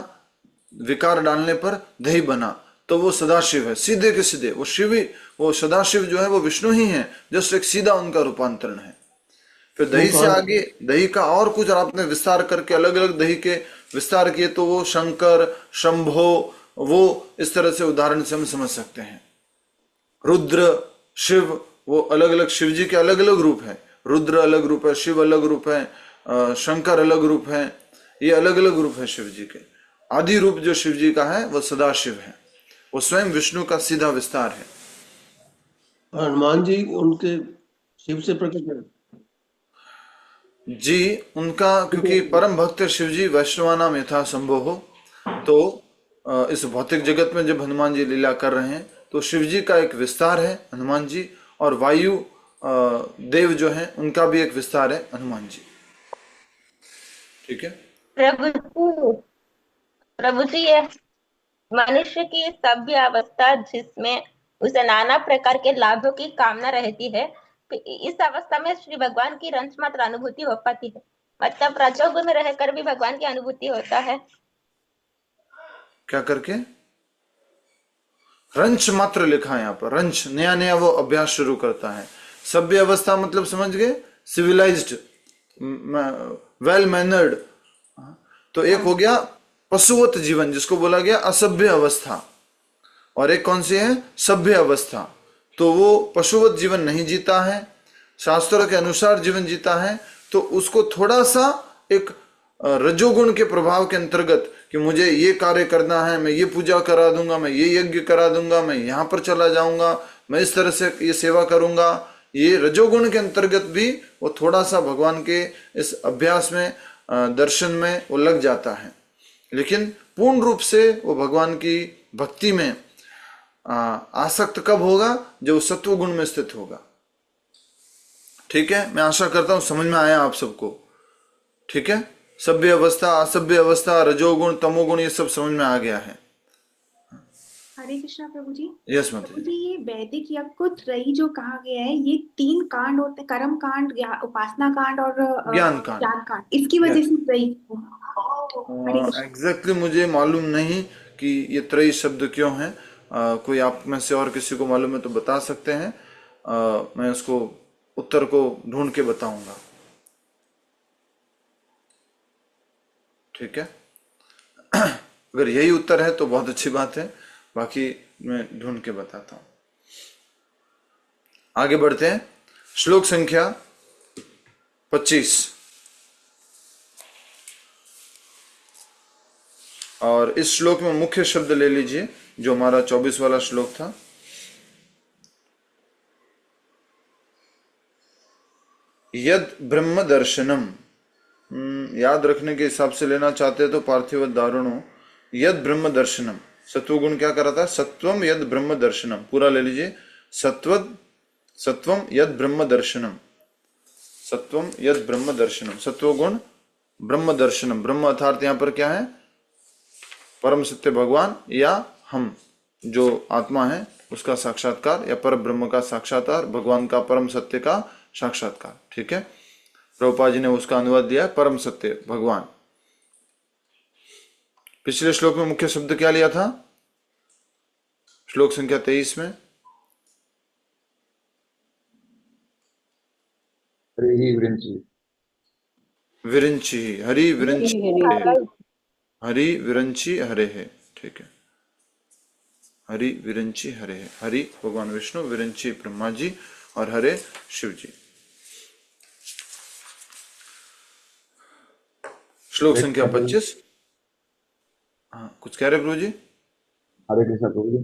विकार डालने पर दही बना, तो वो सदाशिव है, सीधे के सीधे वो शिव ही, वो सदाशिव जो है वो विष्णु ही है, जस्ट एक सीधा उनका रूपांतरण है। फिर दही से आगे दही का और कुछ आपने विस्तार करके अलग अलग दही के विस्तार किए तो वो शंकर, शंभो, वो इस तरह से उदाहरण से हम समझ सकते हैं। रुद्र, शिव, वो अलग अलग शिव जी के अलग अलग रूप है। रुद्र अलग रूप है, शिव अलग रूप है, शंकर अलग रूप है, ये अलग अलग रूप है शिव जी के। आदि रूप जो शिव जी का है वो सदाशिव है, वो स्वयं विष्णु का सीधा विस्तार है। हनुमान जी उनके शिव से प्रकट है जी, उनका क्योंकि परम भक्त शिव जी वैष्णवानाम यथा संभव हो, तो इस भौतिक जगत में जब हनुमान जी लीला कर रहे हैं तो शिव जी का एक विस्तार है हनुमान जी, और वायु देव जो है उनका भी एक विस्तार है हनुमान जी। ठीक है प्रभु जी, ये मनुष्य की सभ्य अवस्था जिसमें उसे नाना प्रकार के लाभों की कामना रहती है, इस अवस्था में श्री भगवान की रंच मात्र अनुभूति हो पाती है। मतलब रजोगुण में रहकर भी भगवान की अनुभूति होता है। क्या करके? रंच मात्र लिखा है यहाँ पर, रंच, नया नया वो अभ्यास शुरू करता है। सभ्य अवस्था मतलब समझ गए, सिविलाइज्ड, वेल मैनर्ड। तो एक हो गया पशुवत जीवन जिसको बोला गया असभ्य अवस्था, और एक कौन सी है? सभ्य अवस्था। तो वो पशुवत जीवन नहीं जीता है, शास्त्रों के अनुसार जीवन जीता है, तो उसको थोड़ा सा एक रजोगुण के प्रभाव के अंतर्गत कि मुझे ये कार्य करना है, मैं ये पूजा करा दूंगा, मैं ये यज्ञ करा दूंगा, मैं यहाँ पर चला जाऊंगा, मैं इस तरह से ये सेवा करूंगा, ये रजोगुण के अंतर्गत भी वो थोड़ा सा भगवान के इस अभ्यास में, दर्शन में वो लग जाता है। लेकिन पूर्ण रूप से वो भगवान की भक्ति में आसक्त कब होगा? जब सत्व गुण में स्थित होगा। ठीक है, मैं आशा करता हूं समझ में आया आप सबको। ठीक है, सभ्य अवस्था, असभ्य अवस्था, रजोगुण, तमोगुण, ये सब समझ में आ गया है। हरे कृष्णा प्रभु जी। यस माता प्रभु जी, ये वैदिक यज्ञ को त्रयी जो कहा गया है, ये 3 कांड होते हैं, कर्म कांड, उपासना कांड और ज्ञान कांड। ज्ञान कांड, इसकी वजह से त्रयी। हरे कृष्णा। एग्जैक्टली मुझे मालूम नहीं कि ये त्रयी शब्द क्यों है। कोई आप में से और किसी को मालूम है तो बता सकते हैं, मैं उसको उत्तर को ढूंढ के बताऊंगा। ठीक है, अगर यही उत्तर है तो बहुत अच्छी बात है, बाकी मैं ढूंढ के बताता हूं। आगे बढ़ते हैं, श्लोक संख्या 25, और इस श्लोक में मुख्य शब्द ले लीजिए जो हमारा 24 वाला श्लोक था। यद ब्रह्म दर्शनम, याद रखने के हिसाब से लेना चाहते हैं तो पार्थिव दारुणो, यद ब्रह्म दर्शनम। सत्वगुण क्या कर रहा था? सत्वम यद ब्रह्म दर्शनम, पूरा ले लीजिए। सत्वम यद ब्रह्म दर्शनम, सत्वम यद ब्रह्म दर्शनम, सत्वगुण ब्रह्म दर्शनम। ब्रह्म अर्थात यहां पर क्या है? परम सत्य भगवान या हम जो आत्मा है उसका साक्षात्कार, या पर ब्रह्म का साक्षात्कार, भगवान का परम सत्य का साक्षात्कार। ठीक है, प्रभुपाद जी ने उसका अनुवाद दिया है परम सत्य भगवान। पिछले श्लोक में मुख्य शब्द क्या लिया था? श्लोक संख्या 23 में हरि विरिंची, विरिंची, हरि विरिंची, हरि विरंची हरे है। ठीक है, हरि विरंची हरे है। हरि भगवान विष्णु, विरंची ब्रह्मा जी, और हरे शिव जी। श्लोक संख्या 25। हाँ, कुछ कह रहे प्रभु जी? हरे कृष्ण प्रभु जी।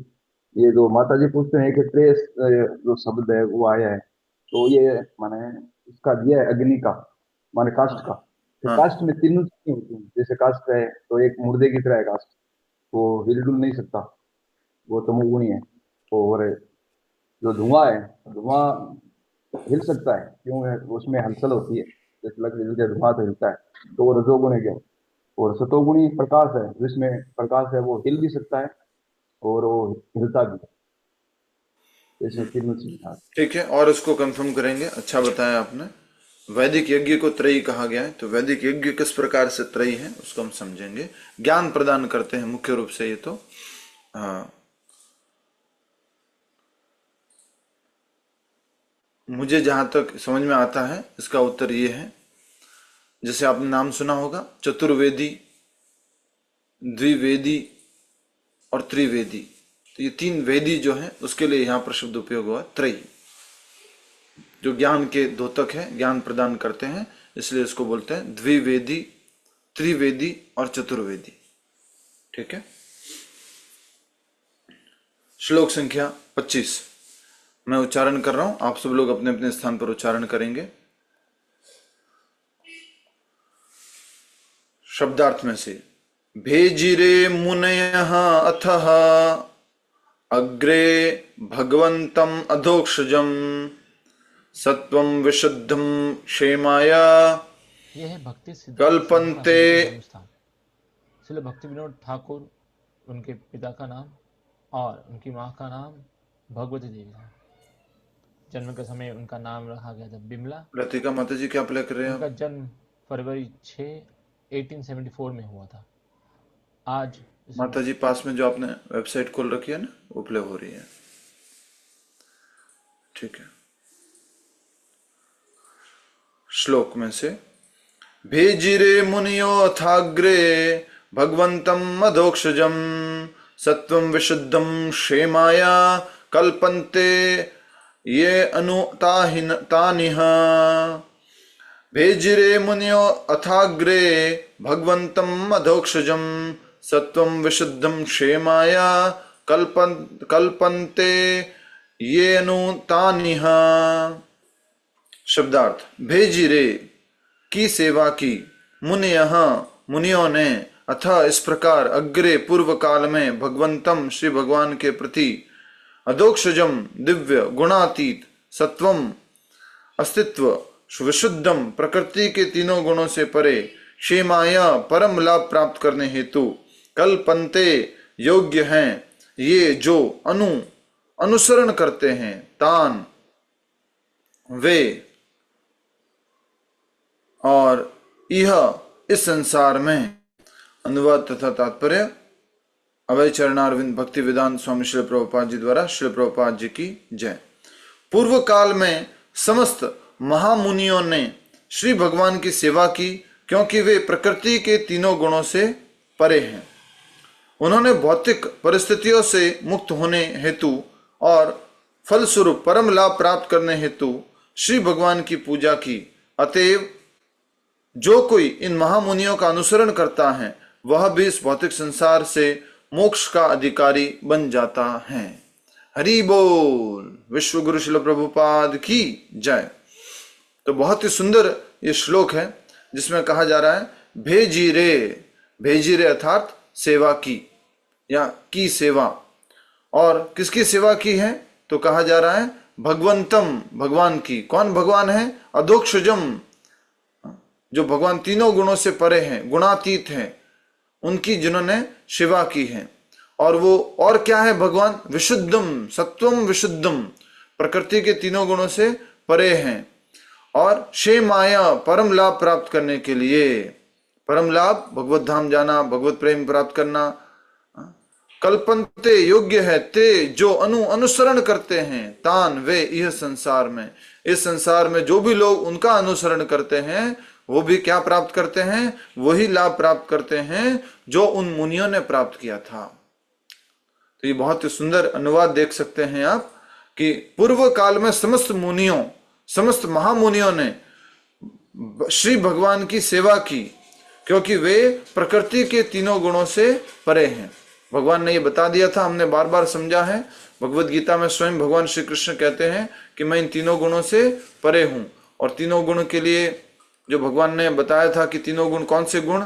ये जो माता जी पूछते हैं कि ट्रेस जो शब्द है वो आया है, तो ये माने इसका दिया है अग्नि का, माने काष्ठ का। तो हाँ। काष्ठ में तीनों चीजें होती हैं। जैसे काष्ठ है तो एक मुर्दे की तरह है काष्ठ, वो हिलडुल नहीं सकता, वो तमोगुणी है। और जो धुआं है, धुआं हिल सकता है, क्यों है? उसमें हलचल होती है, जैसे लकड़ी जलती है, धुआं तो हिलता है, तो वो रजोगुण है क्या। और सतोगुणी प्रकाश है, जिसमें प्रकाश है वो हिल भी सकता है और वो हिलता भी है। जैसे तीनों चीज था। ठीक है, और इसको कंफर्म करेंगे। अच्छा बताया आपने। वैदिक यज्ञ को त्रयी कहा गया है, तो वैदिक यज्ञ किस प्रकार से त्रयी है उसको हम समझेंगे। ज्ञान प्रदान करते हैं मुख्य रूप से ये तो। मुझे जहां तक समझ में आता है इसका उत्तर ये है, जैसे आपने नाम सुना होगा चतुर्वेदी, द्विवेदी और त्रिवेदी। तो ये 3 वेदी जो है उसके लिए यहाँ पर शब्द उपयोग हुआ त्रयी, जो ज्ञान के द्योतक है, ज्ञान प्रदान करते हैं, इसलिए इसको बोलते हैं द्विवेदी, त्रिवेदी और चतुर्वेदी। ठीक है। श्लोक संख्या 25 मैं उच्चारण कर रहा हूं, आप सब लोग अपने अपने स्थान पर उच्चारण करेंगे। शब्दार्थ में से भेजिरे मुनयः अथः अग्रे भगवन्तं अधोक्षजं सत्वं विशुद्धं क्षेमाय यह है भक्ति सिद्धांत कल्पन्ते। श्रील भक्ति विनोद ठाकुर, उनके पिता का नाम और उनकी माँ का नाम भगवती देवी था। जन्म के समय उनका नाम रखा गया था बिमला। लतिका माता जी क्या प्ले कर रहे हैं? उनका जन्म फरवरी 6, 1874 में हुआ था। आज माता जी पास में जो आपने वेबसाइट खोल रखी है ना, वो प्ले हो रही है। ठीक है। श्लोक में से भेजिरे मुनियोथाग्रे भगवन्तं अधोक्षजं सत्वं विशुद्धं क्षेमाय कल्पन्ते ये अनुतानिह। भेजिरे मुनियो अथाग्रे भगवन्तं अधोक्षजं सत्वं विशुद्धं क्षेमाय कल्पन्ते ये अनुतानिह। शब्दार्थ भेजिरे की सेवा की, मुनियः मुनियों ने, अथा इस प्रकार, अग्रे पूर्व काल में, भगवंतम श्री भगवान के प्रति, अधोक्षजम दिव्य गुणातीत, सत्वम अस्तित्व, विशुद्धम प्रकृति के तीनों गुणों से परे, क्षेमाया परम लाभ प्राप्त करने हेतु, कल्पन्ते योग्य हैं ये जो अनुसरण करते हैं, तान वे, और यह इस संसार में। अनुवाद तथा तात्पर्य अभय चरणारविंद भक्ति वेदांत स्वामी श्री प्रभुपाद जी द्वारा। श्री प्रभुपाद जी की जय। पूर्व काल में समस्त महामुनियों ने श्री भगवान की सेवा की, क्योंकि वे प्रकृति के तीनों गुणों से परे हैं। उन्होंने भौतिक परिस्थितियों से मुक्त होने हेतु और फलस्वरूप परम लाभ प्राप्त करने हेतु श्री भगवान की पूजा की। अतएव जो कोई इन महामुनियों का अनुसरण करता है वह भी इस भौतिक संसार से मोक्ष का अधिकारी बन जाता है। हरि बोल। विश्व गुरु श्रील प्रभुपाद की जय। तो बहुत ही सुंदर ये श्लोक है जिसमें कहा जा रहा है भेजिरे, भेजिरे अर्थात सेवा की या की सेवा। और किसकी सेवा की है? तो कहा जा रहा है भगवंतम, भगवान की। कौन भगवान है? अधोक्षजम, जो भगवान तीनों गुणों से परे हैं, गुणातीत हैं, उनकी जिन्होंने सेवा की है। और वो और क्या है भगवान? विशुद्धम, सत्वम विशुद्धम, प्रकृति के तीनों गुणों से परे हैं। और क्षेमाया, परम लाभ प्राप्त करने के लिए। परम लाभ भगवत धाम जाना, भगवत प्रेम प्राप्त करना। कल्पन्ते योग्य है ते, जो अनुसरण करते हैं, तान वे, यह संसार में, इस संसार में जो भी लोग उनका अनुसरण करते हैं वो भी क्या प्राप्त करते हैं? वही लाभ प्राप्त करते हैं जो उन मुनियों ने प्राप्त किया था। तो ये बहुत ही सुंदर अनुवाद देख सकते हैं आप कि पूर्व काल में समस्त मुनियों, समस्त महामुनियों ने श्री भगवान की सेवा की, क्योंकि वे प्रकृति के तीनों गुणों से परे हैं। भगवान ने ये बता दिया था, हमने बार बार समझा है। भगवत गीता में स्वयं भगवान श्री कृष्ण कहते हैं कि मैं इन तीनों गुणों से परे हूं। और तीनों गुण के लिए जो भगवान ने बताया था कि तीनों गुण कौन से गुण?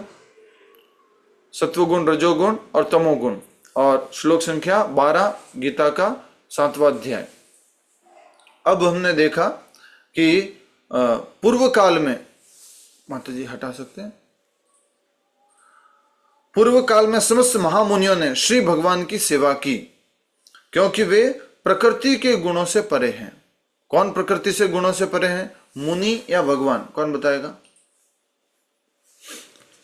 सत्वगुण, रजोगुण और तमोगुण। और श्लोक संख्या 12 गीता का 7वां अध्याय। अब हमने देखा कि पूर्व काल में, माता जी हटा सकते हैं, पूर्व काल में समस्त महामुनियों ने श्री भगवान की सेवा की, क्योंकि वे प्रकृति के गुणों से परे हैं। कौन प्रकृति से गुणों से परे हैं, मुनि या भगवान? कौन बताएगा?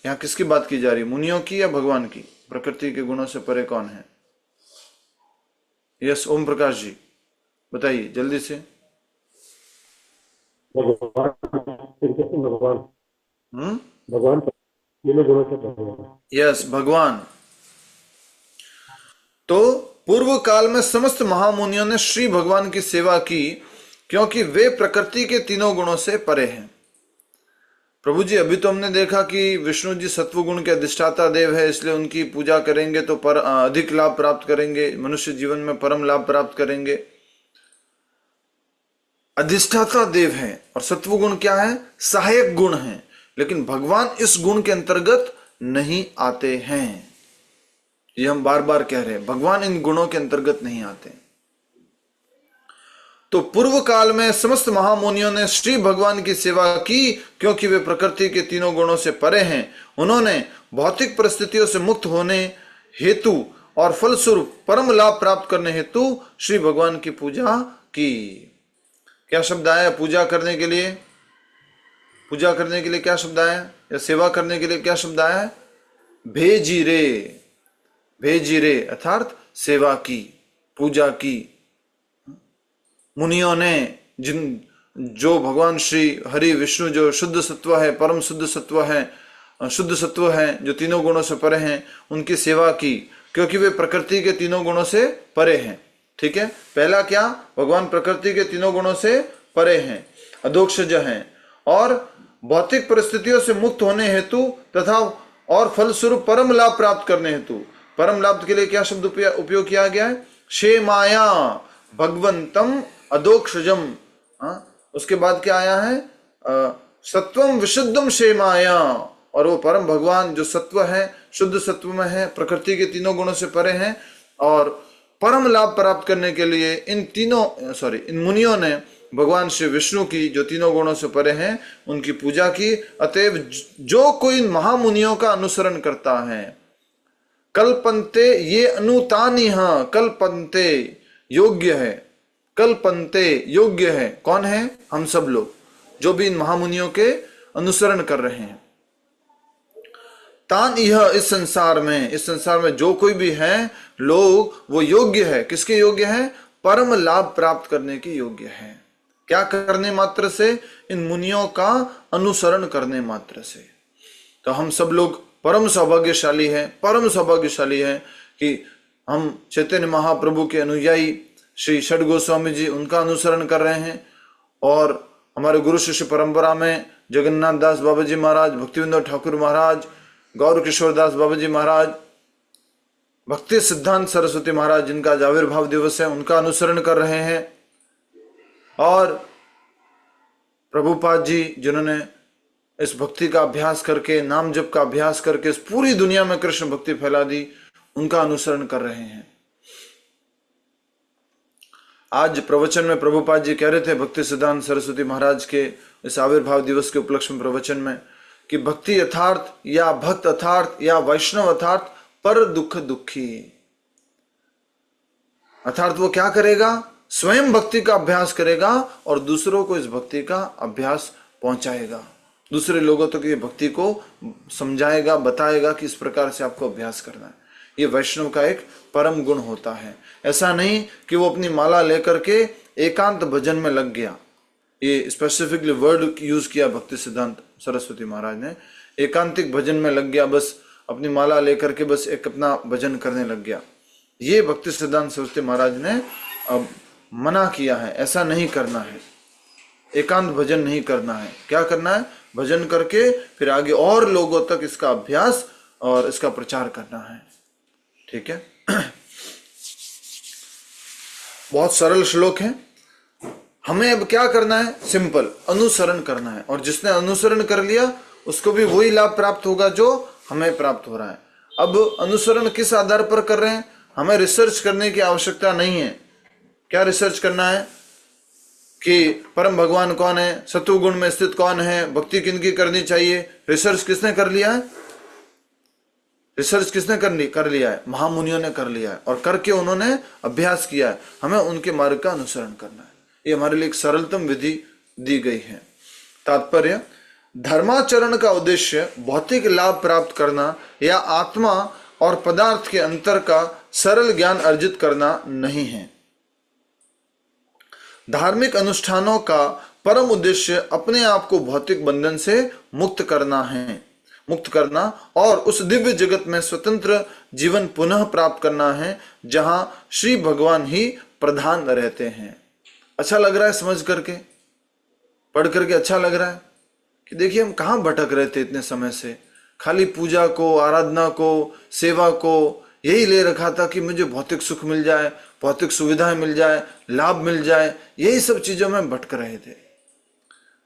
यहां किसकी बात की जा रही है, मुनियों की या भगवान की? प्रकृति के गुणों से परे कौन है? यस, ओम प्रकाश जी बताइए जल्दी से। भगवान यस, भगवान। तो पूर्व काल में समस्त महामुनियों ने श्री भगवान की सेवा की क्योंकि वे प्रकृति के तीनों गुणों से परे हैं। प्रभु जी, अभी तो हमने देखा कि विष्णु जी सत्व गुण के अधिष्ठाता देव है, इसलिए उनकी पूजा करेंगे तो अधिक लाभ प्राप्त करेंगे, मनुष्य जीवन में परम लाभ प्राप्त करेंगे। अधिष्ठाता देव है और सत्व गुण क्या है, सहायक गुण है, लेकिन भगवान इस गुण के अंतर्गत नहीं आते हैं। ये हम बार बार कह रहे हैं, भगवान इन गुणों के अंतर्गत नहीं आते। तो पूर्व काल में समस्त महामुनियों ने श्री भगवान की सेवा की क्योंकि वे प्रकृति के तीनों गुणों से परे हैं। उन्होंने भौतिक परिस्थितियों से मुक्त होने हेतु और फलस्वरूप परम लाभ प्राप्त करने हेतु श्री भगवान की पूजा की। क्या शब्द आया पूजा करने के लिए? पूजा करने के लिए क्या शब्द आया, या सेवा करने के लिए क्या शब्द आया है? भेजीरे। भेजीरे अर्थात सेवा की, पूजा की। मुनियों ने जो भगवान श्री हरि विष्णु जो शुद्ध सत्व है, परम शुद्ध सत्व है, शुद्ध सत्व है, जो तीनों गुणों से परे हैं, उनकी सेवा की क्योंकि वे प्रकृति के तीनों गुणों से परे हैं। ठीक है, पहला क्या, भगवान प्रकृति के तीनों गुणों से परे हैं, अधोक्षज हैं, और भौतिक परिस्थितियों से मुक्त होने हेतु तथा और फलस्वरूप परम लाभ प्राप्त करने हेतु। परम लाभ के लिए क्या शब्द उपयोग किया गया है? शे माया भगवंतम अधोक्षजम। उसके बाद क्या आया है? सत्वम विशुद्धम शे माया। और वो परम भगवान जो सत्व है, शुद्ध सत्व में है, प्रकृति के तीनों गुणों से परे हैं, और परम लाभ प्राप्त करने के लिए इन मुनियों ने भगवान श्री विष्णु की जो तीनों गुणों से परे हैं उनकी पूजा की। अतएव जो कोई इन महामुनियों का अनुसरण करता है, कल्पन्ते ये अनुतानी, कल्पन्ते योग्य है, कल्पन्ते योग्य है। कौन है? हम सब लोग जो भी इन महामुनियों के अनुसरण कर रहे हैं। तान यह इस संसार में जो कोई भी है लोग, वो योग्य है। किसके योग्य है? परम लाभ प्राप्त करने के योग्य है। क्या करने मात्र से? इन मुनियों का अनुसरण करने मात्र से। तो हम सब लोग परम सौभाग्यशाली है कि हम चैतन्य महाप्रभु के अनुयायी श्री षड गोस्वामी जी उनका अनुसरण कर रहे हैं, और हमारे गुरु शिष्य परंपरा में जगन्नाथ दास बाबा जी महाराज, भक्तिविनोद ठाकुर महाराज, गौर किशोर दास बाबा जी महाराज, भक्ति सिद्धांत सरस्वती महाराज जिनका आज आविर्भाव दिवस है, उनका अनुसरण कर रहे हैं, और प्रभुपाद जी जिन्होंने इस भक्ति का अभ्यास करके, नाम जप का अभ्यास करके इस पूरी दुनिया में कृष्ण भक्ति फैला दी, उनका अनुसरण कर रहे हैं। आज प्रवचन में प्रभुपाद जी कह रहे थे भक्ति सिद्धांत सरस्वती महाराज के इस आविर्भाव दिवस के उपलक्ष्य में प्रवचन में कि भक्ति यथार्थ या भक्त अथार्थ या वैष्णव अथार्थ पर दुख दुखी। अर्थात वो क्या करेगा? स्वयं भक्ति का अभ्यास करेगा और दूसरों को इस भक्ति का अभ्यास पहुंचाएगा, दूसरे लोगों तक ये भक्ति को समझाएगा, बताएगा कि इस प्रकार से आपको अभ्यास करना है। ये वैष्णव का एक परम गुण होता है। ऐसा नहीं कि वो अपनी माला लेकर के एकांत भजन में लग गया। ये स्पेसिफिकली वर्ड यूज किया भक्ति सिद्धांत सरस्वती महाराज ने, एकांतिक भजन में लग गया, बस अपनी माला लेकर के बस एक अपना भजन करने लग गया। ये भक्ति सिद्धांत सरस्वती महाराज ने अब मना किया है, ऐसा नहीं करना है, एकांत भजन नहीं करना है। क्या करना है? भजन करके फिर आगे और लोगों तक इसका अभ्यास और इसका प्रचार करना है। ठीक है, बहुत सरल श्लोक है। हमें अब क्या करना है? सिंपल अनुसरण करना है, और जिसने अनुसरण कर लिया उसको भी वही लाभ प्राप्त होगा जो हमें प्राप्त हो रहा है। अब अनुसरण किस आधार पर कर रहे हैं? हमें रिसर्च करने की आवश्यकता नहीं है। क्या रिसर्च करना है कि परम भगवान कौन है, सत्व गुण में स्थित कौन है, भक्ति किनकी करनी चाहिए? रिसर्च किसने कर लिया है? रिसर्च किसने कर लिया है? महामुनियों ने कर लिया है, और करके उन्होंने अभ्यास किया है। हमें उनके मार्ग का अनुसरण करना है। ये हमारे लिए एक सरलतम विधि दी गई है। तात्पर्य, धर्माचरण का उद्देश्य भौतिक लाभ प्राप्त करना या आत्मा और पदार्थ के अंतर का सरल ज्ञान अर्जित करना नहीं है। धार्मिक अनुष्ठानों का परम उद्देश्य अपने आप को भौतिक बंधन से मुक्त करना और उस दिव्य जगत में स्वतंत्र जीवन पुनः प्राप्त करना है जहां श्री भगवान ही प्रधान रहते हैं। अच्छा लग रहा है समझ करके, पढ़ करके अच्छा लग रहा है कि देखिए हम कहां भटक रहे थे इतने समय से, खाली पूजा को, आराधना को, सेवा को यही ले रखा था कि मुझे भौतिक सुख मिल जाए, भौतिक सुविधाएं मिल जाए, लाभ मिल जाए, यही सब चीजों में भटक रहे थे।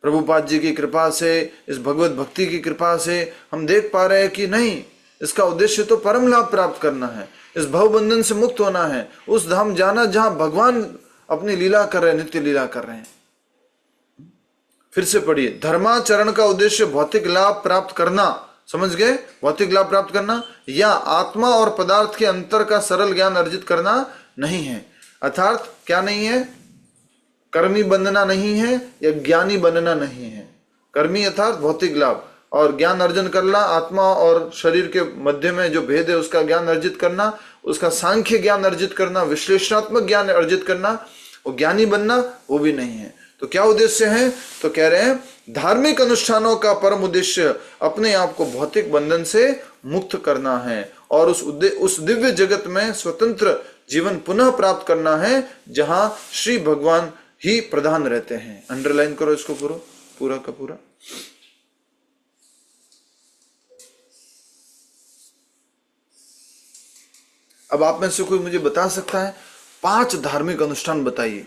प्रभुपाद जी की कृपा से, इस भगवत भक्ति की कृपा से हम देख पा रहे हैं कि नहीं, इसका उद्देश्य तो परम लाभ प्राप्त करना है, इस भव बंधन से मुक्त होना है, उस धाम जाना जहां भगवान अपनी लीला कर रहे हैं, नित्य लीला कर रहे हैं। फिर से पढ़िए, धर्माचरण का उद्देश्य भौतिक लाभ प्राप्त करना, समझ गए, भौतिक लाभ प्राप्त करना या आत्मा और पदार्थ के अंतर का सरल ज्ञान अर्जित करना नहीं है। अर्थात क्या नहीं है? कर्मी बनना नहीं है या ज्ञानी बनना नहीं है। कर्मी अर्थात भौतिक लाभ, और ज्ञान अर्जन करना, आत्मा और शरीर के मध्य में जो भेद है उसका ज्ञान अर्जित करना, उसका सांख्य ज्ञान अर्जित करना, विश्लेषणात्मक ज्ञान अर्जित करना, वो ज्ञानी बनना वो भी नहीं है। तो क्या उद्देश्य है? तो कह रहे हैं धार्मिक अनुष्ठानों का परम उद्देश्य अपने आप को भौतिक बंधन से मुक्त करना है और उस दिव्य जगत में स्वतंत्र जीवन पुनः प्राप्त करना है जहां श्री भगवान ही प्रधान रहते हैं। अंडरलाइन करो इसको पूरा का पूरा। अब आप में से कोई मुझे बता सकता है 5 धार्मिक अनुष्ठान बताइए,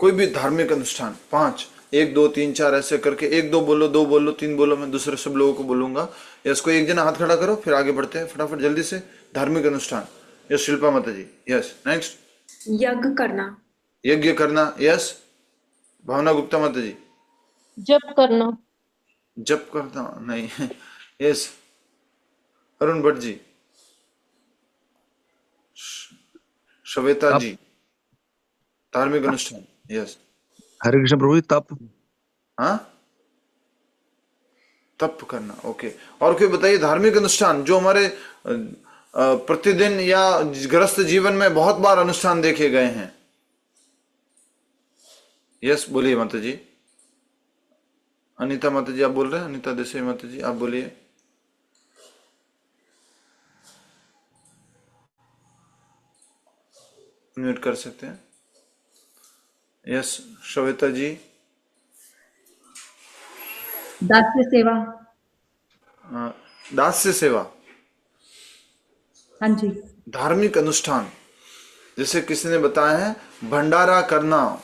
कोई भी धार्मिक अनुष्ठान 5, 1 2 3 4 ऐसे करके, 1 2 बोलो, 2 बोलो, 3 बोलो, मैं दूसरे सब लोगों को बोलूंगा। यस, कोई एक जना हाथ खड़ा करो, फिर आगे बढ़ते हैं फटाफट जल्दी से। धार्मिक अनुष्ठान, यस शिल्पा माता जी। Yes, next. यज्ञ करना। यज्ञ करना, यस। भावना गुप्ता माता जी। जप करना। जप करना नहीं। यस, अरुण भट्ट जी। श्वेता जी। धार्मिक अनुष्ठान, यस। हरे कृष्ण प्रभु जी। तप। हाँ, तप करना, ओके। और कोई बताइए धार्मिक अनुष्ठान जो हमारे प्रतिदिन या गृहस्थ जीवन में बहुत बार अनुष्ठान देखे गए हैं। यस, बोलिए माता जी। अनीता माता जी आप बोल रहे हैं? अनीता देसाई माता जी आप बोलिए। म्यूट कर सकते हैं। यस, श्वेता जी। दास्य सेवा। दास्य सेवा, हाँ जी। धार्मिक अनुष्ठान जैसे किसी ने बताया है भंडारा करना,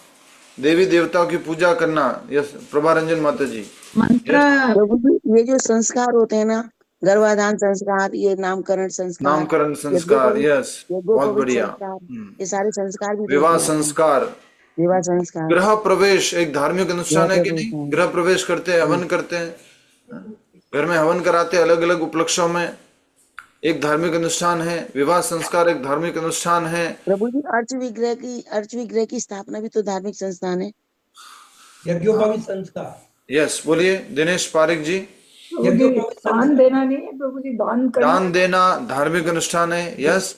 देवी देवताओं की पूजा करना। यस, प्रभा रंजन माता जी। मंत्र, ये जो संस्कार होते हैं ना, गर्भाधान संस्कार, ये नामकरण संस्कार, यस, बहुत बढ़िया। ये सारे संस्कार भी विवाह संस्कार, गृह प्रवेश एक धार्मिक अनुष्ठान है कि नहीं? गृह प्रवेश करते हैं, हवन करते हैं, घर में हवन कराते हैं अलग अलग उपलक्ष्यों में, एक धार्मिक अनुष्ठान है। विवाह संस्कार एक धार्मिक अनुष्ठान है। प्रभु जी, अर्च विग्रह की स्थापना भी तो धार्मिक संस्थान है। यज्ञोपवीत संस्कार। यस, बोलिए दिनेश पारिक जी। दान देना नहीं है प्रभु जी, दान देना धार्मिक अनुष्ठान है। यस,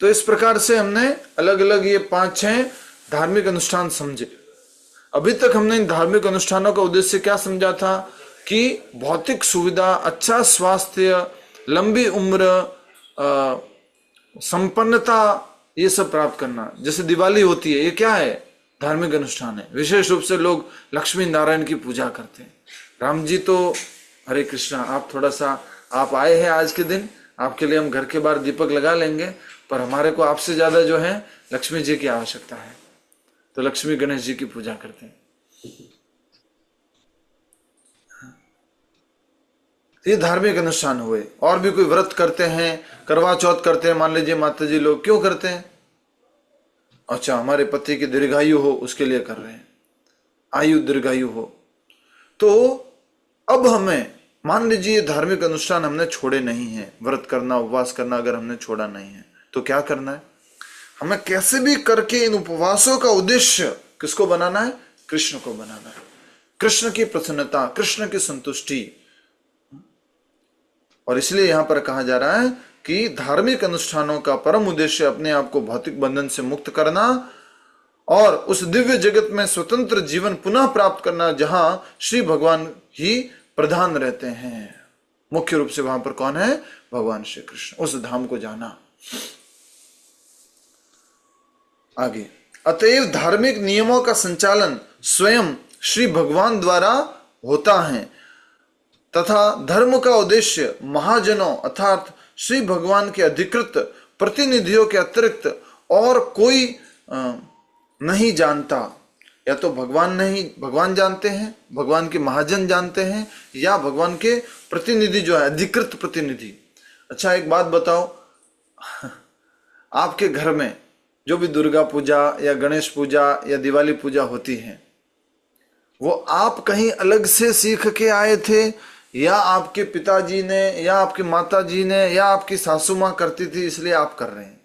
तो इस प्रकार से हमने अलग अलग ये 5-6 धार्मिक अनुष्ठान समझे। अभी तक हमने इन धार्मिक अनुष्ठानों का उद्देश्य क्या समझा था कि भौतिक सुविधा, अच्छा स्वास्थ्य, लंबी उम्र, संपन्नता, ये सब प्राप्त करना। जैसे दिवाली होती है, ये क्या है? धार्मिक अनुष्ठान है। विशेष रूप से लोग लक्ष्मी नारायण की पूजा करते हैं। राम जी तो हरे कृष्णा, आप थोड़ा सा, आप आए हैं आज के दिन, आपके लिए हम घर के बाहर दीपक लगा लेंगे, पर हमारे को आपसे ज्यादा जो है लक्ष्मी जी की आवश्यकता है, तो लक्ष्मी गणेश जी की पूजा करते हैं। ये धार्मिक अनुष्ठान हुए। और भी कोई व्रत करते हैं, करवा चौथ करते हैं, मान लीजिए माता जी लोग, क्यों करते हैं? अच्छा, हमारे पति की दीर्घायु हो उसके लिए कर रहे हैं, आयु दीर्घायु हो। तो अब हमें मान लीजिए धार्मिक अनुष्ठान हमने छोड़े नहीं है, व्रत करना, उपवास करना अगर हमने छोड़ा नहीं है, तो क्या करना है? हमें कैसे भी करके इन उपवासों का उद्देश्य किसको बनाना है? कृष्ण को बनाना है, कृष्ण की प्रसन्नता, कृष्ण की संतुष्टि। और इसलिए यहां पर कहा जा रहा है कि धार्मिक अनुष्ठानों का परम उद्देश्य अपने आप को भौतिक बंधन से मुक्त करना और उस दिव्य जगत में स्वतंत्र जीवन पुनः प्राप्त करना जहां श्री भगवान ही प्रधान रहते हैं। मुख्य रूप से वहां पर कौन है? भगवान श्री कृष्ण। उस धाम को जाना। आगे, अतएव धार्मिक नियमों का संचालन स्वयं श्री भगवान द्वारा होता है तथा धर्म का उद्देश्य महाजनों अर्थात श्री भगवान के अधिकृत प्रतिनिधियों के अतिरिक्त और कोई नहीं जानता। या तो भगवान जानते हैं, भगवान के महाजन जानते हैं, या भगवान के प्रतिनिधि जो है अधिकृत प्रतिनिधि। अच्छा एक बात बताओ, आपके घर में जो भी दुर्गा पूजा या गणेश पूजा या दिवाली पूजा होती है, वो आप कहीं अलग से सीख के आए थे या आपके पिताजी ने या आपकी माताजी ने या आपकी सासू माँ करती थी इसलिए आप कर रहे हैं?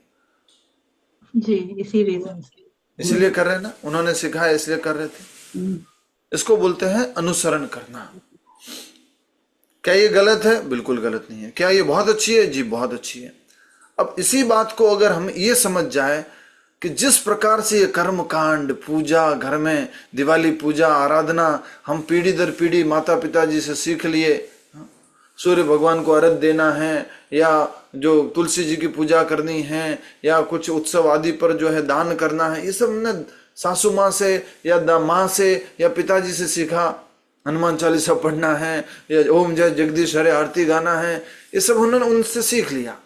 जी, इसी रीजन से इसलिए कर रहे हैं ना, उन्होंने सिखाया इसलिए कर रहे थे। इसको बोलते हैं अनुसरण करना। क्या ये गलत है? बिल्कुल गलत नहीं है। क्या ये बहुत अच्छी है? जी बहुत अच्छी है। अब इसी बात को अगर हम ये समझ जाए कि जिस प्रकार से ये कर्म कांड, पूजा, घर में दिवाली पूजा, आराधना हम पीढ़ी दर पीढ़ी माता पिताजी से सीख लिए, सूर्य भगवान को अर्घ्य देना है या जो तुलसी जी की पूजा करनी है या कुछ उत्सव आदि पर जो है दान करना है, ये सब हमने सासू माँ से या माँ से या पिताजी से सीखा। हनुमान चालीसा पढ़ना है या ओम जय जगदीश हरे आरती गाना है, ये सब उन्होंने उनसे सीख लिया।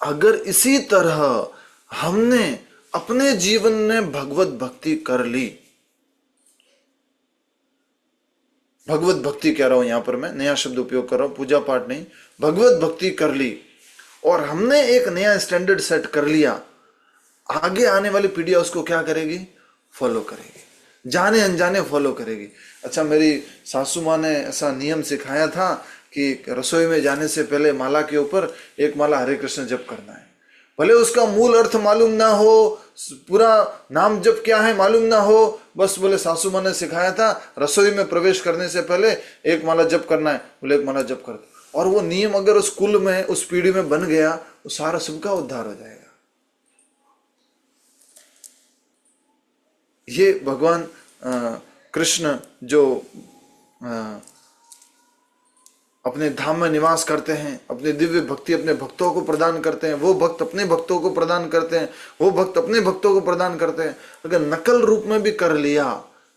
अगर इसी तरह हमने अपने जीवन में भगवत भक्ति कर ली, भगवत भक्ति कह रहा हूं यहां पर मैं नया शब्द उपयोग कर रहा हूं, पूजा पाठ नहीं, भगवत भक्ति कर ली और हमने एक नया स्टैंडर्ड सेट कर लिया, आगे आने वाली पीढ़ियां उसको क्या करेगी? फॉलो करेगी, जाने अनजाने फॉलो करेगी। अच्छा मेरी सासू माँ ने ऐसा नियम सिखाया था कि रसोई में जाने से पहले माला के ऊपर एक माला हरे कृष्ण जप करना है। भले उसका मूल अर्थ मालूम ना हो, पूरा नाम जप क्या है मालूम ना हो, बस बोले सासू माँ ने सिखाया था रसोई में प्रवेश करने से पहले एक माला जप करना है, बोले एक माला जप कर। और वो नियम अगर उस कुल में, उस पीढ़ी में बन गया तो सारा सबका उद्धार हो जाएगा। ये भगवान कृष्ण जो अपने धाम में निवास करते हैं, अपने दिव्य भक्ति अपने भक्तों को प्रदान करते हैं, वो भक्त अपने भक्तों को प्रदान करते हैं, वो भक्त अपने भक्तों को प्रदान करते हैं। अगर नकल रूप में भी कर लिया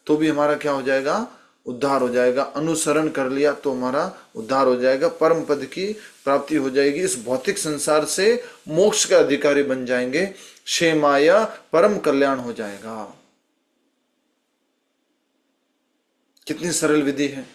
तो भी हमारा क्या हो जाएगा? उद्धार हो जाएगा। अनुसरण कर लिया तो हमारा उद्धार हो जाएगा, परम पद की प्राप्ति हो जाएगी। इस भौतिक संसार से मोक्ष का अधिकारी बन जाएंगे, क्षेमाय परम कल्याण हो जाएगा। कितनी सरल विधि है।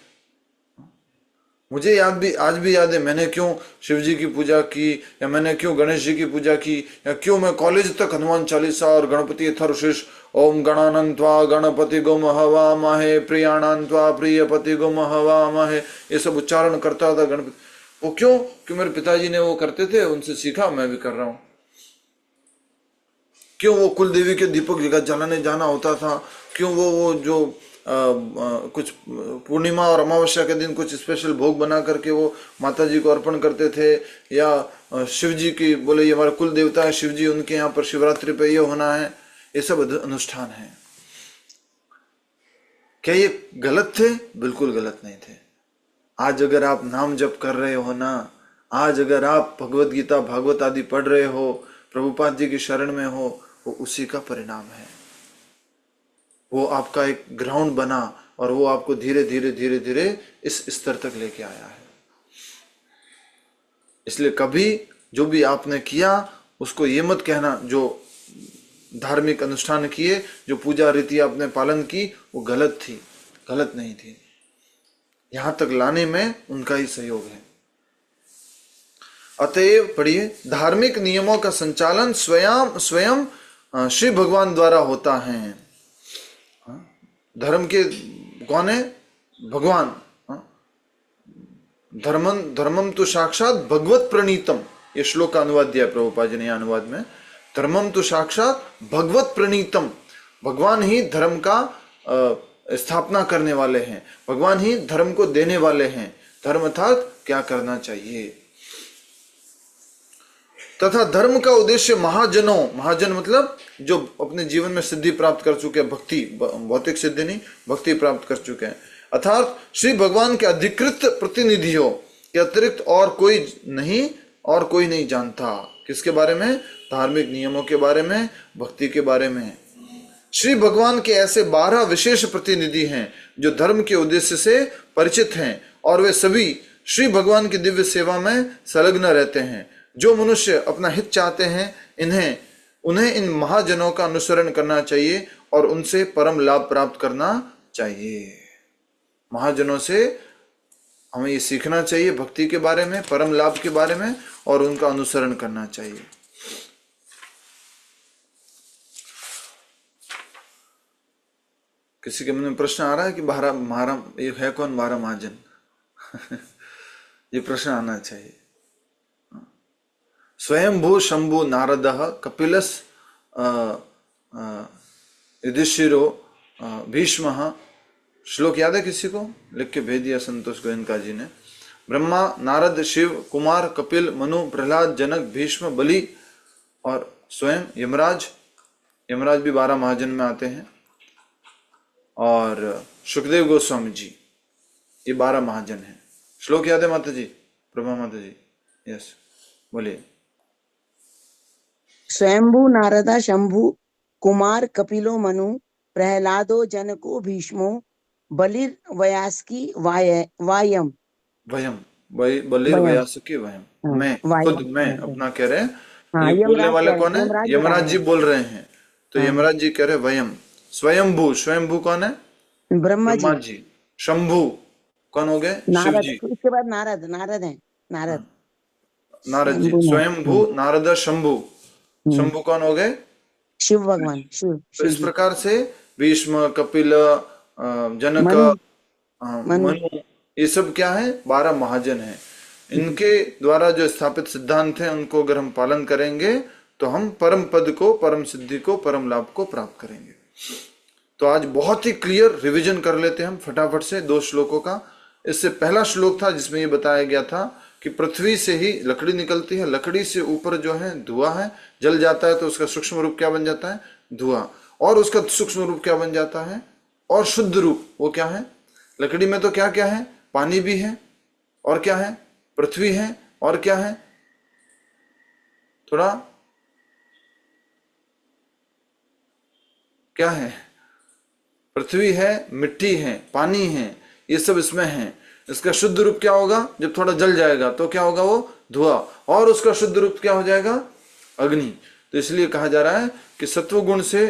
मुझे आज भी याद है मैंने क्यों शिव जी की पूजा की या मैंने क्यों गणेश जी की पूजा की या क्यों मैं कॉलेज तक हनुमान चालीसा और गणपति अथर्वशीष ओम गणानन्त्वा गणपति गुम हवा महे प्रियाणान्त्वा प्रियपति गुम हवा महे ये सब उच्चारण करता था गणपति। वो क्यों? कि मेरे पिताजी ने वो करते थे, उनसे सीखा, मैं भी कर रहा हूं। क्यों? वो कुल देवी के दीपक जलाने जाना होता था। क्यों? वो जो कुछ पूर्णिमा और अमावस्या के दिन कुछ स्पेशल भोग बना करके वो माता जी को अर्पण करते थे, या शिव जी की बोले ये हमारे कुल देवता है शिव जी, उनके यहाँ पर शिवरात्रि पे ये होना है। ये सब अनुष्ठान है। क्या ये गलत थे? बिल्कुल गलत नहीं थे। आज अगर आप नाम जप कर रहे हो ना, आज अगर आप भगवत गीता भागवत आदि पढ़ रहे हो, प्रभुपाद जी की शरण में हो, वो उसी का परिणाम है। वो आपका एक ग्राउंड बना और वो आपको धीरे धीरे धीरे धीरे इस स्तर तक लेके आया है। इसलिए कभी जो भी आपने किया उसको ये मत कहना, जो धार्मिक अनुष्ठान किए, जो पूजा रीति आपने पालन की वो गलत थी। गलत नहीं थी। यहां तक लाने में उनका ही सहयोग है। अतएव पढ़िए, धार्मिक नियमों का संचालन स्वयं श्री भगवान द्वारा होता है। धर्म के कौन है? भगवान। धर्मम तो साक्षात भगवत प्रणीतम, ये श्लोक का अनुवाद दिया प्रभुपाद जी ने अनुवाद में। धर्मम तो साक्षात भगवत प्रणीतम, भगवान ही धर्म का स्थापना करने वाले हैं, भगवान ही धर्म को देने वाले हैं। धर्म अर्थात क्या करना चाहिए, तथा धर्म का उद्देश्य महाजनों, महाजन मतलब जो अपने जीवन में सिद्धि प्राप्त कर चुके हैं, भक्ति, भौतिक सिद्धि नहीं, भक्ति प्राप्त कर चुके हैं, अर्थात श्री भगवान के अधिकृत प्रतिनिधियों के अतिरिक्त और कोई नहीं जानता। किसके बारे में? धार्मिक नियमों के बारे में, भक्ति के बारे में। श्री भगवान के ऐसे 12 विशेष प्रतिनिधि हैं जो धर्म के उद्देश्य से परिचित हैं, और वे सभी श्री भगवान की दिव्य सेवा में संलग्न रहते हैं। जो मनुष्य अपना हित चाहते हैं, उन्हें इन महाजनों का अनुसरण करना चाहिए और उनसे परम लाभ प्राप्त करना चाहिए। महाजनों से हमें ये सीखना चाहिए भक्ति के बारे में, परम लाभ के बारे में, और उनका अनुसरण करना चाहिए। किसी के मन में प्रश्न आ रहा है कि ये है कौन 12 महाजन? ये प्रश्न आना चाहिए। स्वयंभू शंभु नारदः कपिलस युधिष्ठिरो भीष्मः। श्लोक याद है किसी को? लिख के भेज दिया संतोष गोयनका जी ने। ब्रह्मा, नारद, शिव, कुमार, कपिल, मनु, प्रहलाद, जनक, भीष्म, बलि और स्वयं यमराज। यमराज भी 12 महाजन में आते हैं। और सुखदेव गोस्वामी जी, ये 12 महाजन हैं। श्लोक याद है माता जी? प्रभा माता जी, यस, बोलिए। स्वयंभू नारदा शंभु कुमार कपिलो मनु प्रहलादो जनको भीष्मो बलिर व्यासकी वायम बलिर व्यासकी वयम। मैं खुद, मैं अपना कह रहे हैं। ये बोलने वाले कौन है? यमराज जी बोल रहे हैं। तो यमराज जी कह रहे वयम। स्वयंभू, स्वयंभू कौन है? ब्रह्मा जी। शंभु कौन हो गए? शिव जी। इसके बाद नारद है। नारद जी। स्वयंभू, नारद, शंभु। शंभु कौन हो गए? शिव भगवान, शिव। तो इस प्रकार से भीष्म, कपिल, जनक, मनु, ये सब क्या है? 12 महाजन हैं। इनके द्वारा जो स्थापित सिद्धांत हैं, उनको अगर हम पालन करेंगे तो हम परम पद को, परम सिद्धि को, परम लाभ को प्राप्त करेंगे। तो आज बहुत ही क्लियर रिवीजन कर लेते हैं हम फटाफट से 2 श्लोकों का। इससे पहला श्लोक था जिसमें ये बताया गया था कि पृथ्वी से ही लकड़ी निकलती है, लकड़ी से ऊपर जो है धुआं है, जल जाता है तो उसका सूक्ष्म रूप क्या बन जाता है? धुआं। और उसका सूक्ष्म रूप क्या बन जाता है? और शुद्ध रूप वो क्या है? लकड़ी में तो क्या क्या है? पानी भी है, और क्या है? पृथ्वी है, और क्या है? थोड़ा क्या है? पृथ्वी है, मिट्टी है, पानी है, ये सब इसमें है। इसका शुद्ध रूप क्या होगा? जब थोड़ा जल जाएगा तो क्या होगा? वो धुआं। और उसका शुद्ध रूप क्या हो जाएगा? अग्नि। तो इसलिए कहा जा रहा है कि सत्वगुण से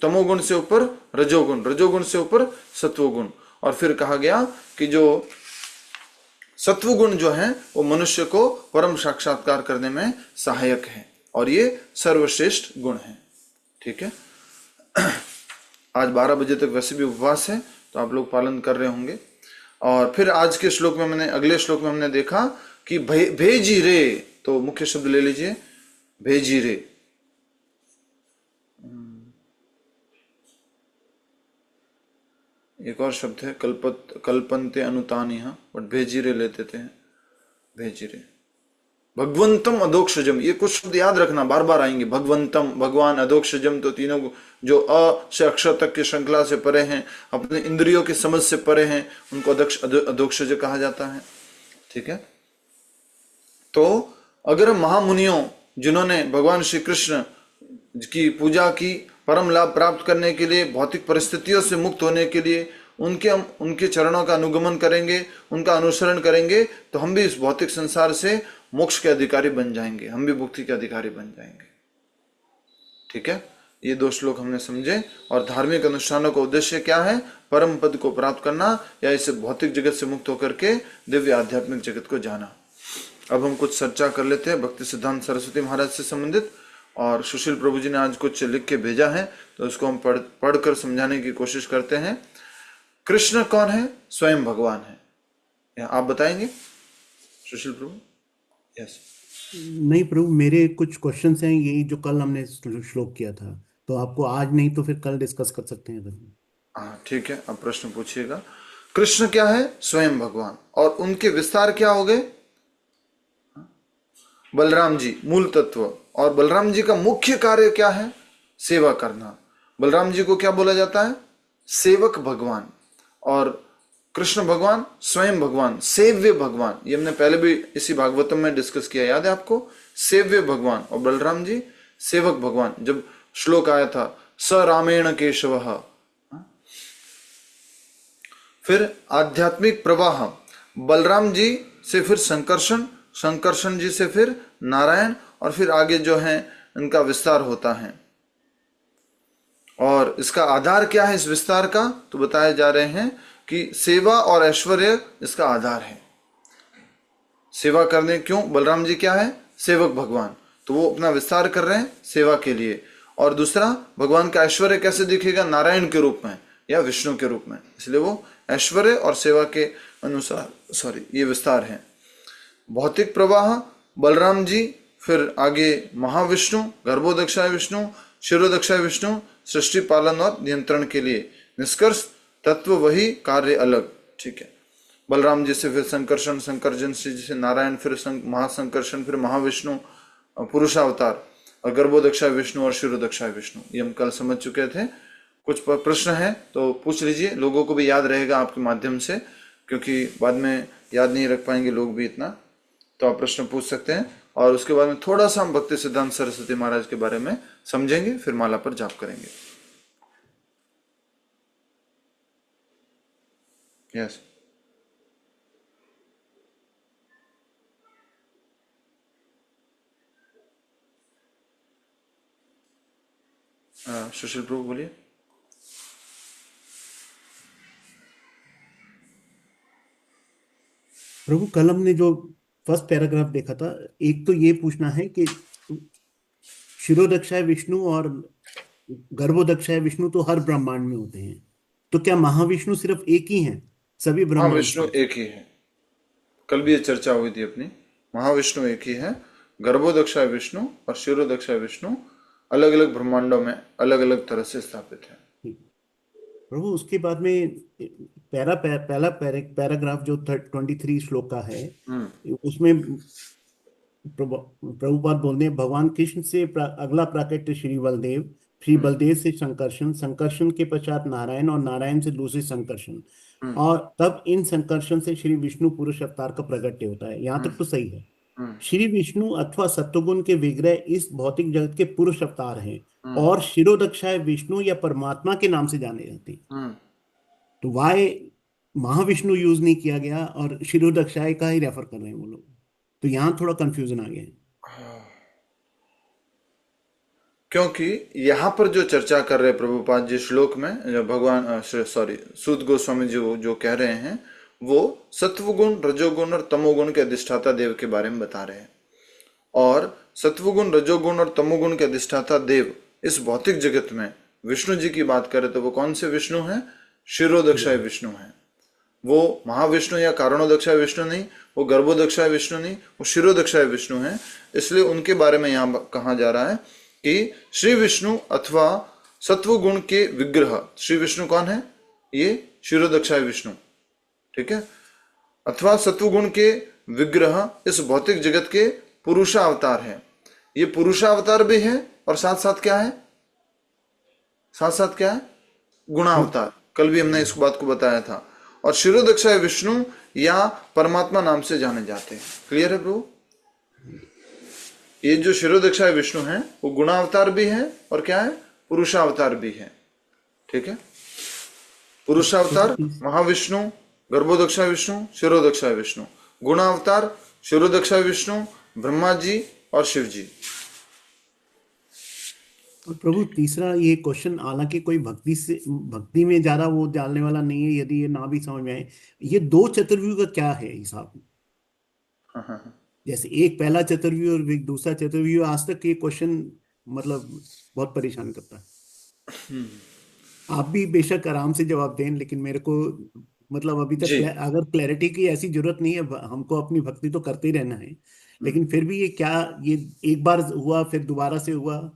तमोगुण से ऊपर रजोगुण, रजोगुण से ऊपर सत्वगुण। और फिर कहा गया कि जो सत्वगुण जो है वो मनुष्य को परम साक्षात्कार करने में सहायक है, और ये सर्वश्रेष्ठ गुण है। ठीक है। आज 12 बजे तक वैसे भी उपवास है, तो आप लोग पालन कर रहे होंगे। और फिर आज के श्लोक में अगले श्लोक में हमने देखा कि भेजी रे, तो मुख्य शब्द ले लीजिए, भेजी रे। एक और शब्द है कल्पन्ते अनुतानिह, बट भेजी रे लेते थे, भेजी रे। भगवंतम अधोक्षजम, ये कुछ शब्द याद रखना, बार बार आएंगे। भगवंतम, भगवान, अधोक्षजम, तो तीनों जो अ से अक्षर तक की श्रृंखला से परे हैं, अपने इंद्रियों की समझ से परे हैं, उनको अधोक्षज कहा जाता है। ठीक है। तो अगर महामुनियों जिन्होंने भगवान श्री कृष्ण की पूजा की, परम लाभ प्राप्त करने के लिए, भौतिक परिस्थितियों से मुक्त होने के लिए उनके चरणों का अनुगमन करेंगे, उनका अनुसरण करेंगे, तो हम भी इस भौतिक संसार से मोक्ष के अधिकारी बन जाएंगे, हम भी मुक्ति के अधिकारी बन जाएंगे। ठीक है। ये 2 श्लोक हमने समझे। और धार्मिक अनुष्ठानों का उद्देश्य क्या है? परम पद को प्राप्त करना, या इसे भौतिक जगत से मुक्त होकर के दिव्य आध्यात्मिक जगत को जाना। अब हम कुछ चर्चा कर लेते हैं भक्ति सिद्धांत सरस्वती महाराज से संबंधित। और सुशील प्रभु जी ने आज कुछ लिख के भेजा है, तो उसको हम पढ़कर समझाने की कोशिश करते हैं। कृष्ण कौन है? स्वयं भगवान है। आप बताएंगे? सुशील प्रभु। यस। नहीं प्रभु, मेरे कुछ क्वेश्चंस हैं यही जो कल हमने श्लोक किया था, तो आपको आज नहीं तो फिर कल डिस्कस कर सकते हैं प्रभु। हाँ ठीक है, अब प्रश्न पूछिएगा। कृष्ण क्या है? स्वयं भगवान। और उनके विस्तार क्या हो गए? बलराम जी मूल तत्व। और बलराम जी का मुख्य कार्य क्या है? सेवा करना। बलराम जी को क्या बोला जाता है? सेवक भगवान। और कृष्ण भगवान स्वयं भगवान, सेव्य भगवान। ये हमने पहले भी इसी भागवतम में डिस्कस किया, याद है आपको? सेव्य भगवान और बलराम जी सेवक भगवान। जब श्लोक आया था स रामेण केशवः, फिर आध्यात्मिक प्रवाह, बलराम जी से फिर संकर्षण, संकर्षण जी से फिर नारायण, और फिर आगे जो है इनका विस्तार होता है। और इसका आधार क्या है इस विस्तार का? तो बताए जा रहे हैं कि सेवा और ऐश्वर्य इसका आधार है। सेवा करने, क्यों? बलराम जी क्या है? सेवक भगवान, तो वो अपना विस्तार कर रहे हैं सेवा के लिए। और दूसरा, भगवान का ऐश्वर्य कैसे दिखेगा? नारायण के रूप में या विष्णु के रूप में, इसलिए वो ऐश्वर्य और सेवा के अनुसार ये विस्तार है। भौतिक प्रवाह बलराम जी, फिर आगे महाविष्णु, गर्भोदक्षाय विष्णु, शिरोदक्षाय विष्णु, सृष्टि पालन और नियंत्रण के लिए। निष्कर्ष तत्व वही, कार्य अलग। ठीक है, बलराम जी से फिर संकर्षण, संकर्षण से नारायण, फिर महासंकर्षण, फिर महाविष्णु पुरुषावतार, और गर्भोदक्षाय विष्णु और शिरोदक्षाय विष्णु। ये हम कल समझ चुके थे। कुछ प्रश्न है तो पूछ लीजिए, लोगों को भी याद रहेगा आपके माध्यम से, क्योंकि बाद में याद नहीं रख पाएंगे लोग भी इतना, तो आप प्रश्न पूछ सकते हैं। और उसके बाद में थोड़ा सा हम भक्ति सिद्धांत सरस्वती महाराज के बारे में समझेंगे, फिर माला पर जाप करेंगे। यस। सुशील प्रभु बोलिए। प्रभु, कल हमने जो फर्स्ट पैराग्राफ देखा था, एक तो ये पूछना है कि शिरोदक्षाय विष्णु और गर्भोदक्षाय विष्णु तो हर ब्रह्मांड में होते हैं, तो क्या महाविष्णु सिर्फ एक ही हैं सभी ब्रह्मांड? महाविष्णु एक ही है, कल भी ये चर्चा हुई थी अपनी। महाविष्णु एक ही है, गर्भोदक्षाय विष्णु और शिरोदक्षाय विष्णु अलग अलग ब्रह्मांडों में अलग अलग तरह से स्थापित है। प्रभु, उसके बाद में पहला पैराग्राफ जो 23 श्लोक का है, उसमें प्रभुपाद बोलते हैं भगवान कृष्ण से अगला प्राकट्य श्री बलदेव, श्री बलदेव से संकर्षण, संकर्षण के पश्चात नारायण, और नारायण से दूसरे संकर्षण, और तब इन संकर्षण से श्री विष्णु पुरुष अवतार का प्रगट्य होता है। यहाँ तक तो सही है। श्री विष्णु अथवा सत्वगुण के विग्रह इस भौतिक जगत के पुरुष अवतार हैं, और शिरोदक्षाय विष्णु या परमात्मा के नाम से जाने जाते हैं। तो वाई महाविष्णु यूज नहीं किया गया और शिरोदक्षाय का ही रेफर कर रहे हैं वो लोग, तो यहाँ थोड़ा कंफ्यूजन आ गया है। क्योंकि यहाँ पर जो चर्चा कर रहे हैं प्रभुपाद जी श्लोक में, जो भगवान सूत गोस्वामी जी जो कह रहे हैं, वो सत्वगुण, रजोगुण और तमोगुण के अधिष्ठाता देव के बारे में बता रहे हैं। और सत्वगुण, रजोगुण और तमोगुण के अधिष्ठाता देव इस भौतिक जगत में विष्णु जी की बात करें तो वो कौन से विष्णु हैं? शिरोदक्षाय विष्णु हैं। वो महाविष्णु या कारणोदक्षाय विष्णु नहीं, वो गर्भोदक्षाय विष्णु नहीं, वो शिरोदक्षाय विष्णु हैं। इसलिए उनके बारे में यहाँ कहा जा रहा है कि श्री विष्णु अथवा सत्वगुण के विग्रह, श्री विष्णु कौन है? ये शिरोदक्षाय विष्णु, ठीक है, अथवा सत्वगुण के विग्रह इस भौतिक जगत के पुरुषावतार है। ये पुरुषावतार भी है और साथ साथ क्या है? साथ साथ क्या है? गुणावतार। कल भी हमने इस बात को बताया था। और शिरोदक्षाय विष्णु या परमात्मा नाम से जाने जाते हैं। क्लियर है प्रभु? ये जो शिरोदक्षाय विष्णु हैं वो गुणावतार भी है और क्या है? पुरुषावतार भी है। ठीक है, पुरुषावतार महाविष्णु, गर्भोदक्षाय विष्णु, शिरोदक्षाय विष्णु। गुणावतार शिरोदक्षाय विष्णु, ब्रह्मा जी और शिव जी। और प्रभु, तीसरा ये क्वेश्चन, हालांकि कोई भक्ति में ज्यादा वो डालने वाला नहीं है, यदि ये ना भी समझ में आए, ये दो चतुर्व्यूह का क्या है हिसाब? जैसे एक पहला चतुर्व्यूह और एक दूसरा चतुर्व्यूह, आज तक ये क्वेश्चन मतलब बहुत परेशान करता है। आप भी बेशक आराम से जवाब दें, लेकिन मेरे को मतलब अभी तक जी। अगर क्लैरिटी की ऐसी जरूरत नहीं है, हमको अपनी भक्ति तो करते ही रहना है, लेकिन फिर भी ये क्या, ये एक बार हुआ फिर दोबारा से हुआ।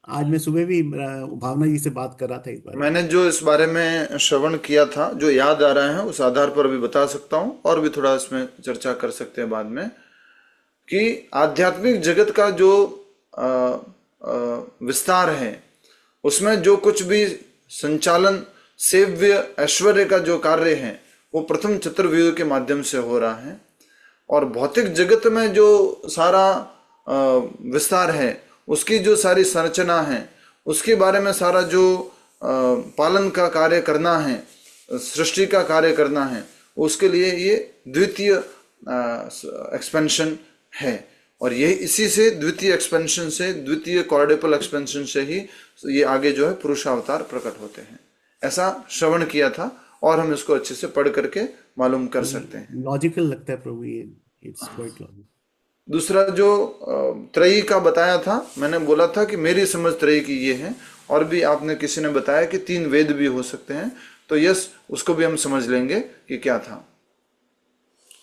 आज मैं सुबह भी भावना जी से बात कर रहा था इस बारे में। मैंने जो इस बारे में श्रवण किया था, जो याद आ रहा है, उस आधार पर भी बता सकता हूँ, और भी थोड़ा इसमें चर्चा कर सकते हैं बाद में, कि आध्यात्मिक जगत का जो विस्तार है, उसमें जो कुछ भी संचालन, सेव्य, ऐश्वर्य का जो कार्य है, वो प्रथम चतुर्व्यूह के माध्यम से हो रहा है। और भौतिक जगत में जो सारा विस्तार है, उसकी जो सारी संरचना है, उसके बारे में सारा जो पालन का कार्य करना है, सृष्टि का कार्य करना है, उसके लिए ये द्वितीय एक्सपेंशन है। और ये इसी से, द्वितीय एक्सपेंशन से, द्वितीय क्वाड्रुपल एक्सपेंशन से ही ये आगे जो है पुरुषावतार प्रकट होते हैं। ऐसा श्रवण किया था, और हम इसको अच्छे से पढ़ करके मालूम कर सकते हैं। लॉजिकल लगता है प्रभु, ये इट्स क्वाइट लॉजिकल। दूसरा जो त्रयी का बताया था, मैंने बोला था कि मेरी समझ त्रयी की ये है, और भी आपने किसी ने बताया कि 3 वेद भी हो सकते हैं, तो यस, उसको भी हम समझ लेंगे कि क्या था।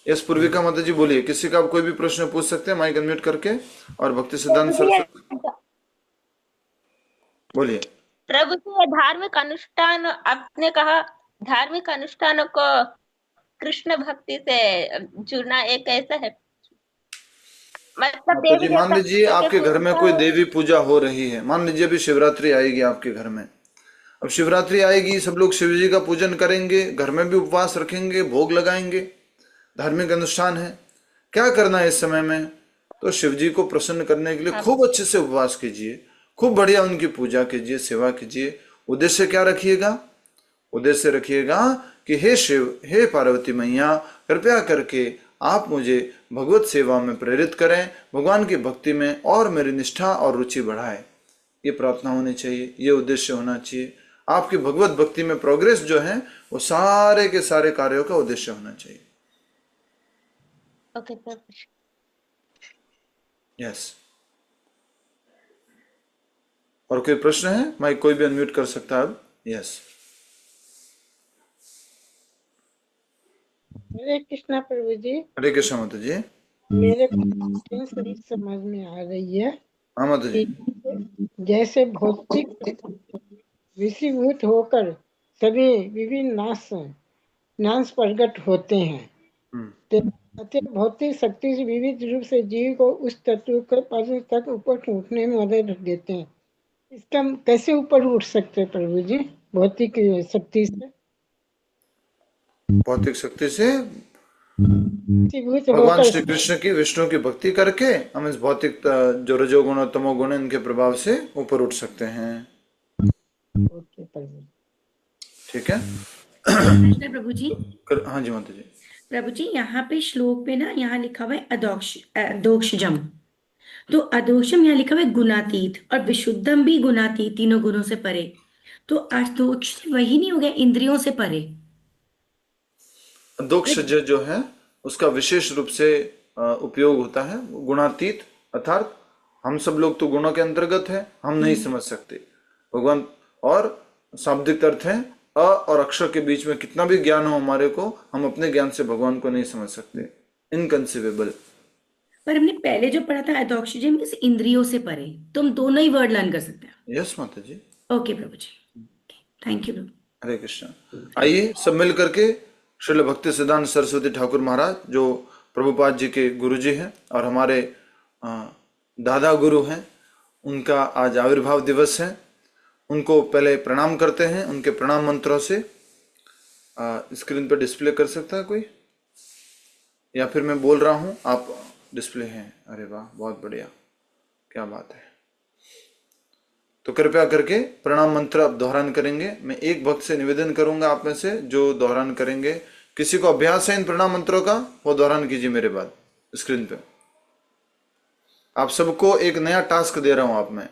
यस, पूर्विका माता जी बोलिए, किसी का कोई भी प्रश्न पूछ सकते हैं, माइक अनम्यूट करके। और भक्ति सिद्धांत सरस्वती बोलिए। प्रभु जी, ये धार्मिक अनुष्ठान आपने कहा, धार्मिक अनुष्ठानों को कृष्ण भक्ति से जुड़ना एक ऐसा है, मतलब तो जी देवी मान लीजिए आपके घर में कोई पूजा- देवी पूजा हो रही है, मान लीजिए अभी शिवरात्रि आएगी आपके घर में। अब शिवरात्रि आएगी, सब लोग शिव जी का पूजन करेंगे, घर में भी उपवास रखेंगे, भोग लगाएंगे, धार्मिक अनुष्ठान है। क्या करना है इस समय में? तो शिव जी को प्रसन्न करने के लिए खूब अच्छे से उपवास कीजिए, खूब बढ़िया उनकी पूजा कीजिए, सेवा कीजिए। उद्देश्य क्या रखिएगा? उद्देश्य रखिएगा कि हे शिव, हे पार्वती मैया, कृपया करके आप मुझे भगवत सेवा में प्रेरित करें, भगवान की भक्ति में और मेरी निष्ठा और रुचि बढ़ाए। ये प्रार्थना होनी चाहिए, ये उद्देश्य होना चाहिए। आपकी भगवत भक्ति में प्रोग्रेस जो है, वो सारे के सारे कार्यों का उद्देश्य होना चाहिए। ओके प्रभु। यस। और कोई प्रश्न है? माइक कोई भी अनम्यूट कर सकता है अब। यस। हरे कृष्णा प्रभु जी। हरे कृष्ण माता जी। मेरे को सही समझ में आ रही है। हाँ माता जी। जैसे भौतिक विषीभूत होकर सभी विभिन्न नाश प्रकट होते हैं, अतः भौतिक शक्ति से विविध रूप से जीव को उस तत्व के पास तक ऊपर उठने में मदद देते हैं। इसका कैसे ऊपर उठ सकते हैं प्रभु जी, भौतिक शक्ति से? भौतिक शक्ति से भगवान श्री कृष्ण की, विष्णु की भक्ति करके हम इस भौतिक जो रजोगुण और तमोगुण इनके प्रभाव से ऊपर उठ सकते हैं। ओके प्रभु। ठीक है प्रभु जी। हाँ जी माता जी। प्रभु जी, यहाँ पे श्लोक पे ना, यहाँ लिखा हुआ है अदोक्षजम, तो अदोक्षम यहाँ लिखा हुआ है गुणातीत, और विशुद्धम भी गुणातीत, तीनों गुणों से परे। तो अदोक्ष वही नहीं हो गया इंद्रियों से परे? अदोक्षज जो है उसका विशेष रूप से उपयोग होता है गुणातीत, अर्थात हम सब लोग तो गुणों के अंतर्गत है, हम नहीं समझ सकते भगवान। और शाब्दिक अर्थ है अ और अक्षर के बीच में कितना भी ज्ञान हो हमारे को, हम अपने ज्ञान से भगवान को नहीं समझ सकते, इनकंसीवेबल। पर हमने पहले जो पढ़ा था अदोक्षजम मींस इंद्रियों से परे, तो हम दोनों ही वर्ड लर्न कर सकते हैं। यस माता जी। ओके प्रभु जी, थैंक यू। हरे कृष्ण। आइए सब मिल करके श्रील भक्ति सिद्धांत सरस्वती ठाकुर महाराज, जो प्रभुपाद जी के गुरु जी हैं और हमारे दादा गुरु हैं, उनका आज आविर्भाव दिवस है। उनको पहले प्रणाम करते हैं, उनके प्रणाम मंत्रों से। स्क्रीन पर डिस्प्ले कर सकता है कोई, या फिर मैं बोल रहा हूं, आप डिस्प्ले हैं? अरे वाह, बहुत बढ़िया, क्या बात है। तो कृपया करके प्रणाम मंत्र आप दोहरान करेंगे। मैं एक भक्त से निवेदन करूंगा आप में से जो दोहरान करेंगे, किसी को अभ्यास है इन प्रणाम मंत्रों का, वो दोहरान कीजिए मेरे बाद स्क्रीन पे। आप सबको एक नया टास्क दे रहा हूं, आप में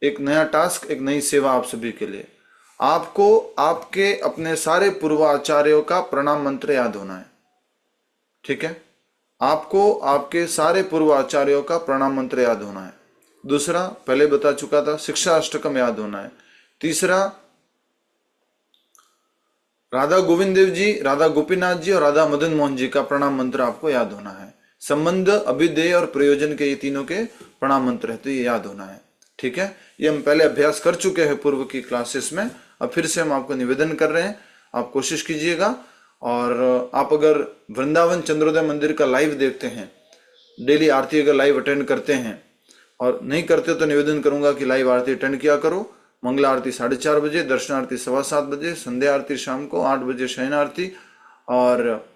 एक नया टास्क, एक नई सेवा आप सभी के लिए। आपको आपके अपने सारे पूर्वाचार्यों का प्रणाम मंत्र याद होना है, ठीक है? आपको आपके सारे पूर्वाचार्यों का प्रणाम मंत्र याद होना है। दूसरा, पहले बता चुका था, शिक्षा अष्टकम याद होना है। तीसरा, राधा गोविंद देव जी, राधा गोपीनाथ जी और राधा मदन मोहन जी का प्रणाम मंत्र आपको याद होना है। संबंध, अभिधेय और प्रयोजन के ये तीनों के प्रणाम मंत्र है, तो ये याद होना है। ठीक है, ये हम पहले अभ्यास कर चुके हैं पूर्व की क्लासेस में। अब फिर से हम आपको निवेदन कर रहे हैं, आप कोशिश कीजिएगा। और आप अगर वृंदावन चंद्रोदय मंदिर का लाइव देखते हैं, डेली आरती अगर लाइव अटेंड करते हैं, और नहीं करते तो निवेदन करूंगा कि लाइव आरती अटेंड किया करो। मंगला आरती 4:30 बजे, दर्शन आरती 7:15 बजे, संध्या आरती शाम को 8 बजे शयन आरती, और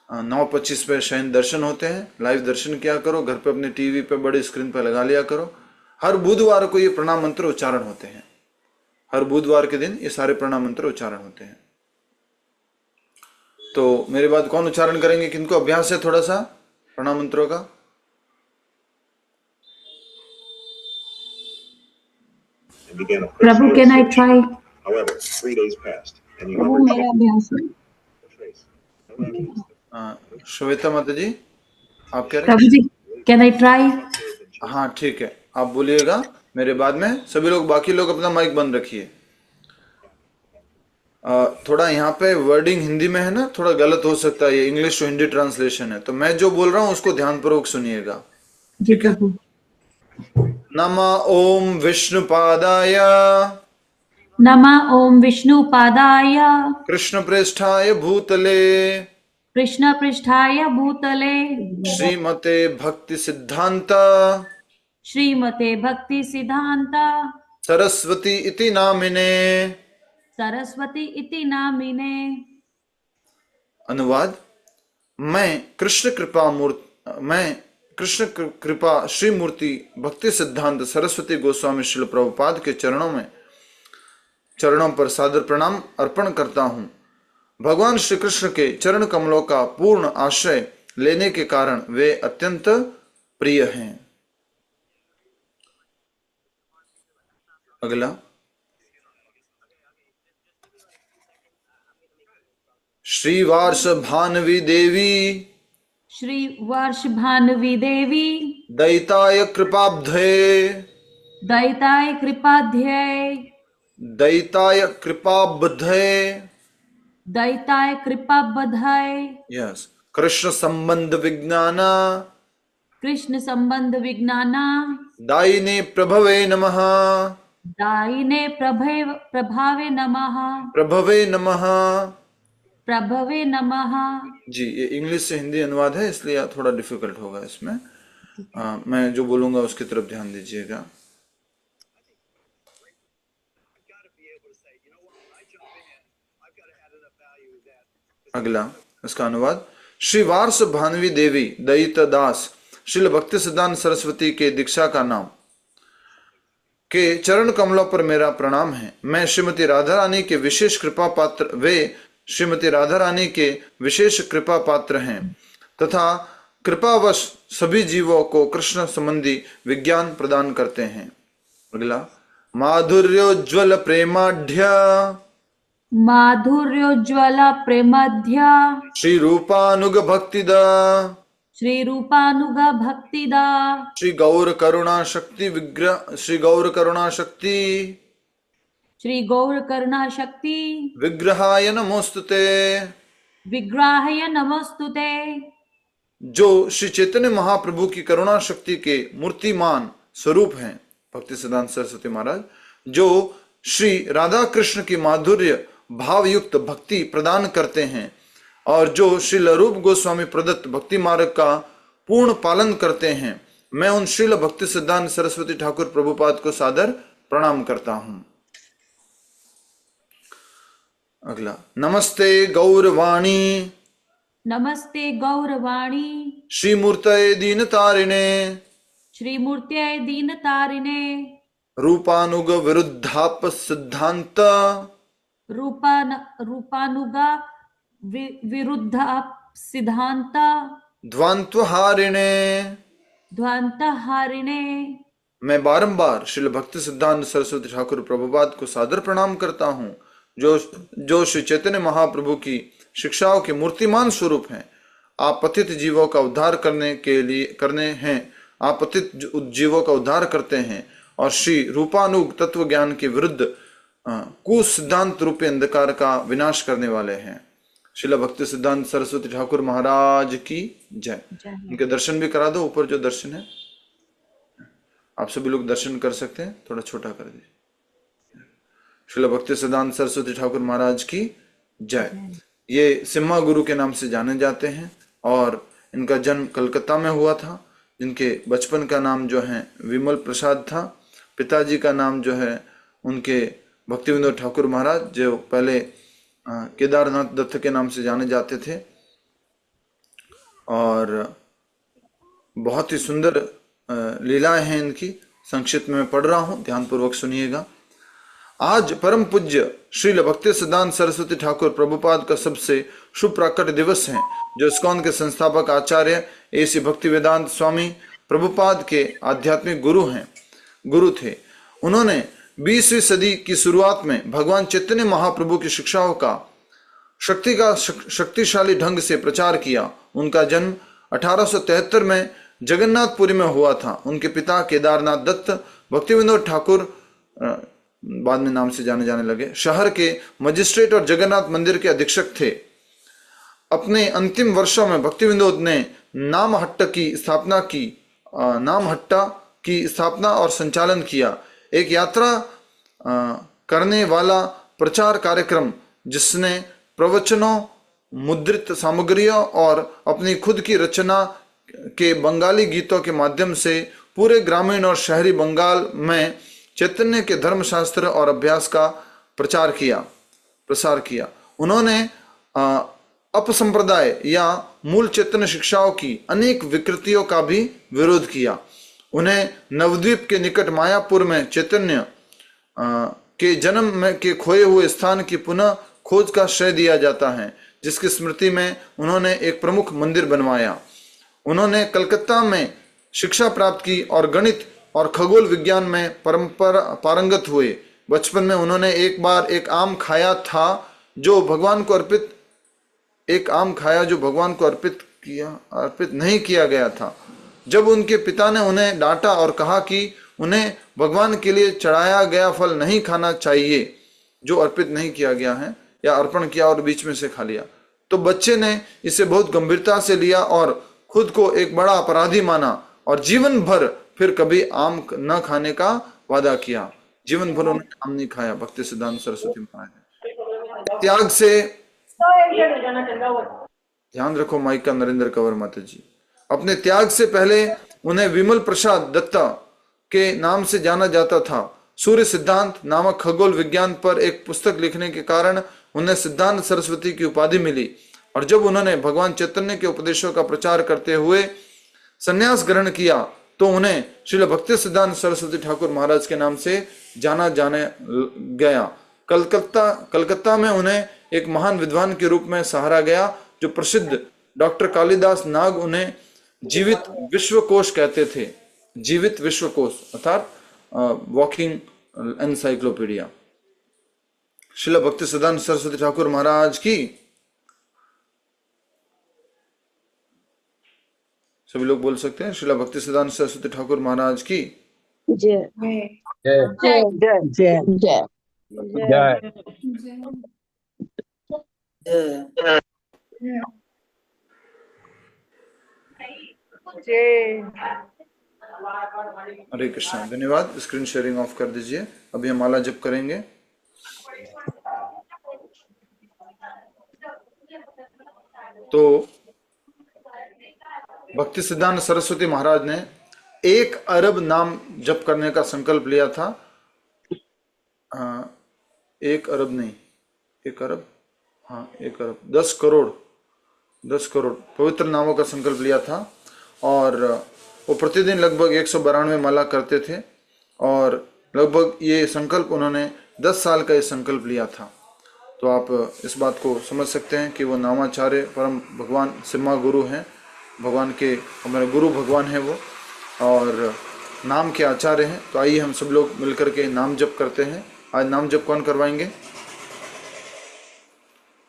9:25 पे शयन दर्शन होते हैं। लाइव दर्शन किया करो, घर पे अपने टीवी पे बड़ी स्क्रीन पे लगा लिया करो। हर बुधवार को ये प्रणाम मंत्र उच्चारण होते हैं, हर बुधवार के दिन ये सारे प्रणाम मंत्र उच्चारण होते हैं। तो मेरे बाद कौन उच्चारण करेंगे, किनको अभ्यास है थोड़ा सा प्रणाम मंत्रों का? प्रभु कैन आई ट्राई? प्रभु मेरा अभ्यास है। श्वेता माता जी, आप कह रहे हैं? प्रभु जी कैन आई ट्राई? हाँ ठीक है, आप बोलिएगा मेरे बाद में। सभी लोग, बाकी लोग अपना माइक बंद रखिए। थोड़ा यहाँ पे वर्डिंग हिंदी में है ना, थोड़ा गलत हो सकता है, ये इंग्लिश टू हिंदी ट्रांसलेशन है, तो मैं जो बोल रहा हूँ उसको ध्यानपूर्वक सुनिएगा। जी प्रभु। नमः ओम विष्णुपादाय, नमः ओम विष्णुपादाय, कृष्ण पृष्ठाय भूतले, कृष्ण पृष्ठाय भूतले, श्रीमते भक्ति सिद्धांत, श्रीमते भक्ति सिद्धांत, सरस्वती इति नामिने। सरस्वती इति नामिने। अनुवाद: मैं कृष्ण कृपा श्री मूर्ति भक्ति सिद्धांत सरस्वती गोस्वामी श्रील प्रभुपाद के चरणों पर सादर प्रणाम अर्पण करता हूँ। भगवान श्री कृष्ण के चरण कमलों का पूर्ण आश्रय लेने के कारण वे अत्यंत प्रिय हैं। अगला, श्री वार्ष भानवी देवी, श्री वर्ष भानवी देवी, दैताय कृपाब्धये, दैताय कृपाध्याय, दैताय कृपाब्धये, दैताय कृपाबधाय, यस, कृष्ण संबंध विज्ञाना, कृष्ण संबंध विज्ञाना, दायिने प्रभवे नमः, दायिने प्रभावे नमः, प्रभवे नमः, प्रभवे नमः। जी, ये इंग्लिश से हिंदी अनुवाद है, इसलिए थोड़ा डिफिकल्ट होगा इसमें। मैं जो बोलूंगा उसकी तरफ ध्यान दीजिएगा। अगला, इसका अनुवाद: श्री वार्ष भानवी देवी दयित दास श्रील भक्ति सिद्धांत सरस्वती के दीक्षा का नाम के चरण कमलों पर मेरा प्रणाम है। मैं श्रीमती राधा रानी के विशेष कृपा पात्र, वे श्रीमती राधा रानी के विशेष कृपा पात्र हैं तथा कृपावश सभी जीवों को कृष्ण संबंधी विज्ञान प्रदान करते हैं। अगला, माधुर्योज्वल प्रेमाढ्य, माधुर्योज्वल प्रेमाध्य, श्री रूपानुग भक्तिदा, श्री रूपानुग भक्तिदा, श्री गौर करुणा शक्ति विग्रह, श्री गौर करुणा शक्ति, श्री गौर करुणा शक्ति, विग्रहाय नमोस्तुते, विग्रहाय नमोस्तुते, जो श्री चैतन्य महाप्रभु की करुणा शक्ति के मूर्तिमान स्वरूप हैं, भक्ति सिद्धांत सरस्वती महाराज, जो श्री राधा कृष्ण की माधुर्य भावयुक्त भक्ति प्रदान करते हैं और जो श्रील रूप गोस्वामी प्रदत्त भक्ति मार्ग का पूर्ण पालन करते हैं, मैं उन श्रील भक्ति सिद्धांत सरस्वती ठाकुर प्रभुपाद को सादर प्रणाम करता हूं। अगला, नमस्ते गौरवाणी, नमस्ते गौरवाणी, श्री मूर्तये दीन तारिणे, श्री मूर्तये दीन तारिणे, रूपानुग विरुद्धाप सिद्धांत, रूपानुगा विरुद्ध सिद्धांत, ध्वांतहारिणे, ध्वांतहारिणे। मैं बारंबार श्रील भक्ति सिद्धांत सरस्वती ठाकुर प्रभुपाद को सादर प्रणाम करता हूँ, जो श्री चैतन्य महाप्रभु की शिक्षाओं के मूर्तिमान स्वरूप हैं। आप पतित जीवों का उद्धार आप पतित जीवों का उद्धार करते हैं और श्री रूपानुग तत्व ज्ञान के विरुद्ध कुसिद्धांत रूपी अंधकार का विनाश करने वाले हैं। श्रील भक्ति सिद्धांत सरस्वती ठाकुर महाराज की जय। उनके दर्शन भी करा दो, ऊपर जो दर्शन है आप सभी लोग दर्शन कर सकते हैं, थोड़ा छोटा कर दीजिए। श्रील भक्ति सिद्धांत सरस्वती ठाकुर महाराज की जय। ये सिम्हा गुरु के नाम से जाने जाते हैं और इनका जन्म कलकत्ता में हुआ था। जिनके बचपन का नाम जो है विमल प्रसाद था। पिताजी का नाम जो है उनके भक्ति विनोद ठाकुर महाराज, जो पहले केदारनाथ दत्त के नाम से जाने जाते थे। और बहुत ही सुंदर लीलाएं हैं इनकी, संक्षिप्त में पढ़ रहा हूं, ध्यानपूर्वक सुनिएगा। आज परम पूज्य श्रील भक्ति सिद्धांत सरस्वती ठाकुर प्रभुपाद का सबसे शुभ प्राकट्य दिवस है, जो इस्कॉन के संस्थापक आचार्य एसी भक्ति वेदांत स्वामी प्रभुपाद के आध्यात्मिक गुरु थे। उन्होंने 20वीं सदी की शुरुआत में भगवान चैतन्य महाप्रभु की शिक्षाओं का शक्तिशाली ढंग से प्रचार किया। उनका जन्म 1873 में जगन्नाथपुरी में हुआ था। उनके पिता केदारनाथ दत्त भक्ति विनोद ठाकुर, बाद में नाम से जाने लगे, शहर के मजिस्ट्रेट और जगन्नाथ मंदिर के अधीक्षक थे। अपने अंतिम वर्षों में भक्ति विनोद ने नामहट्टा की स्थापना और संचालन किया। एक यात्रा करने वाला प्रचार कार्यक्रम जिसने प्रवचनों, मुद्रित सामग्रियों और अपनी खुद की रचना के बंगाली गीतों के माध्यम से पूरे ग्रामीण और शहरी बंगाल में चैतन्य के धर्मशास्त्र और अभ्यास का प्रसार किया। उन्होंने अपसंप्रदाय या मूल चैतन्य शिक्षाओं की अनेक विकृतियों का भी विरोध किया। उन्हें नवद्वीप के निकट मायापुर में चैतन्य के जन्म में के खोए हुए स्थान की पुनः खोज का श्रेय दिया जाता है, जिसकी स्मृति में उन्होंने एक प्रमुख मंदिर बनवाया। उन्होंने कलकत्ता में शिक्षा प्राप्त की और गणित और खगोल विज्ञान में पारंगत हुए। बचपन में उन्होंने एक बार एक आम खाया जो भगवान को अर्पित नहीं किया गया था। जब उनके पिता ने उन्हें डांटा और कहा कि उन्हें भगवान के लिए चढ़ाया गया फल नहीं खाना चाहिए जो अर्पित नहीं किया गया है या अर्पण किया और बीच में से खा लिया, तो बच्चे ने इसे बहुत गंभीरता से लिया और खुद को एक बड़ा अपराधी माना और जीवन भर फिर कभी आम न खाने का वादा किया। जीवन भर उन्होंने आम नहीं खाया। भक्ति सिद्धांत सरस्वती महाराज त्याग से, ध्यान रखो माइक का, नरेंद्र कंवर माता जी, अपने त्याग से पहले उन्हें विमल प्रसाद दत्ता के नाम से जाना जाता था। सूर्य सिद्धांत नामक खगोल विज्ञान पर एक पुस्तक लिखने के कारण उन्हें सिद्धांत सरस्वती की उपाधि मिली। और जब उन्होंने भगवान चैतन्य के उपदेशों का प्रचार करते हुए संन्यास ग्रहण किया तो उन्हें श्रील भक्ति सिद्धांत सरस्वती ठाकुर महाराज के नाम से जाने गया। कलकत्ता में उन्हें एक महान विद्वान के रूप में सहारा गया। जो प्रसिद्ध डॉक्टर कालिदास नाग उन्हें जीवित विश्वकोश कहते थे। जीवित विश्वकोश अर्थात वॉकिंग एनसाइक्लोपीडिया। श्रील भक्ति सिद्धांत सरस्वती ठाकुर महाराज की, सभी लोग बोल सकते हैं, श्रील भक्ति सिद्धांत सरस्वती ठाकुर महाराज की जय जय जय जय जय जय। हरे कृष्णा। धन्यवाद। स्क्रीन शेयरिंग ऑफ कर दीजिए। अभी हम माला जप करेंगे। तो भक्ति सिद्धांत सरस्वती महाराज ने 1 अरब नाम जप करने का संकल्प लिया था। 1 अरब नहीं, 1 अरब, हाँ 1 अरब 10 करोड़ पवित्र नामों का संकल्प लिया था। और वो प्रतिदिन लगभग 192 माला करते थे और लगभग ये संकल्प उन्होंने 10 साल का ये संकल्प लिया था। तो आप इस बात को समझ सकते हैं कि वो नामाचार्य परम भगवान सिम्हा गुरु हैं, भगवान के हमारे गुरु भगवान हैं वो, और नाम के आचार्य हैं। तो आइए हम सब लोग मिलकर के नाम जप करते हैं। आज नाम जप कौन करवाएंगे?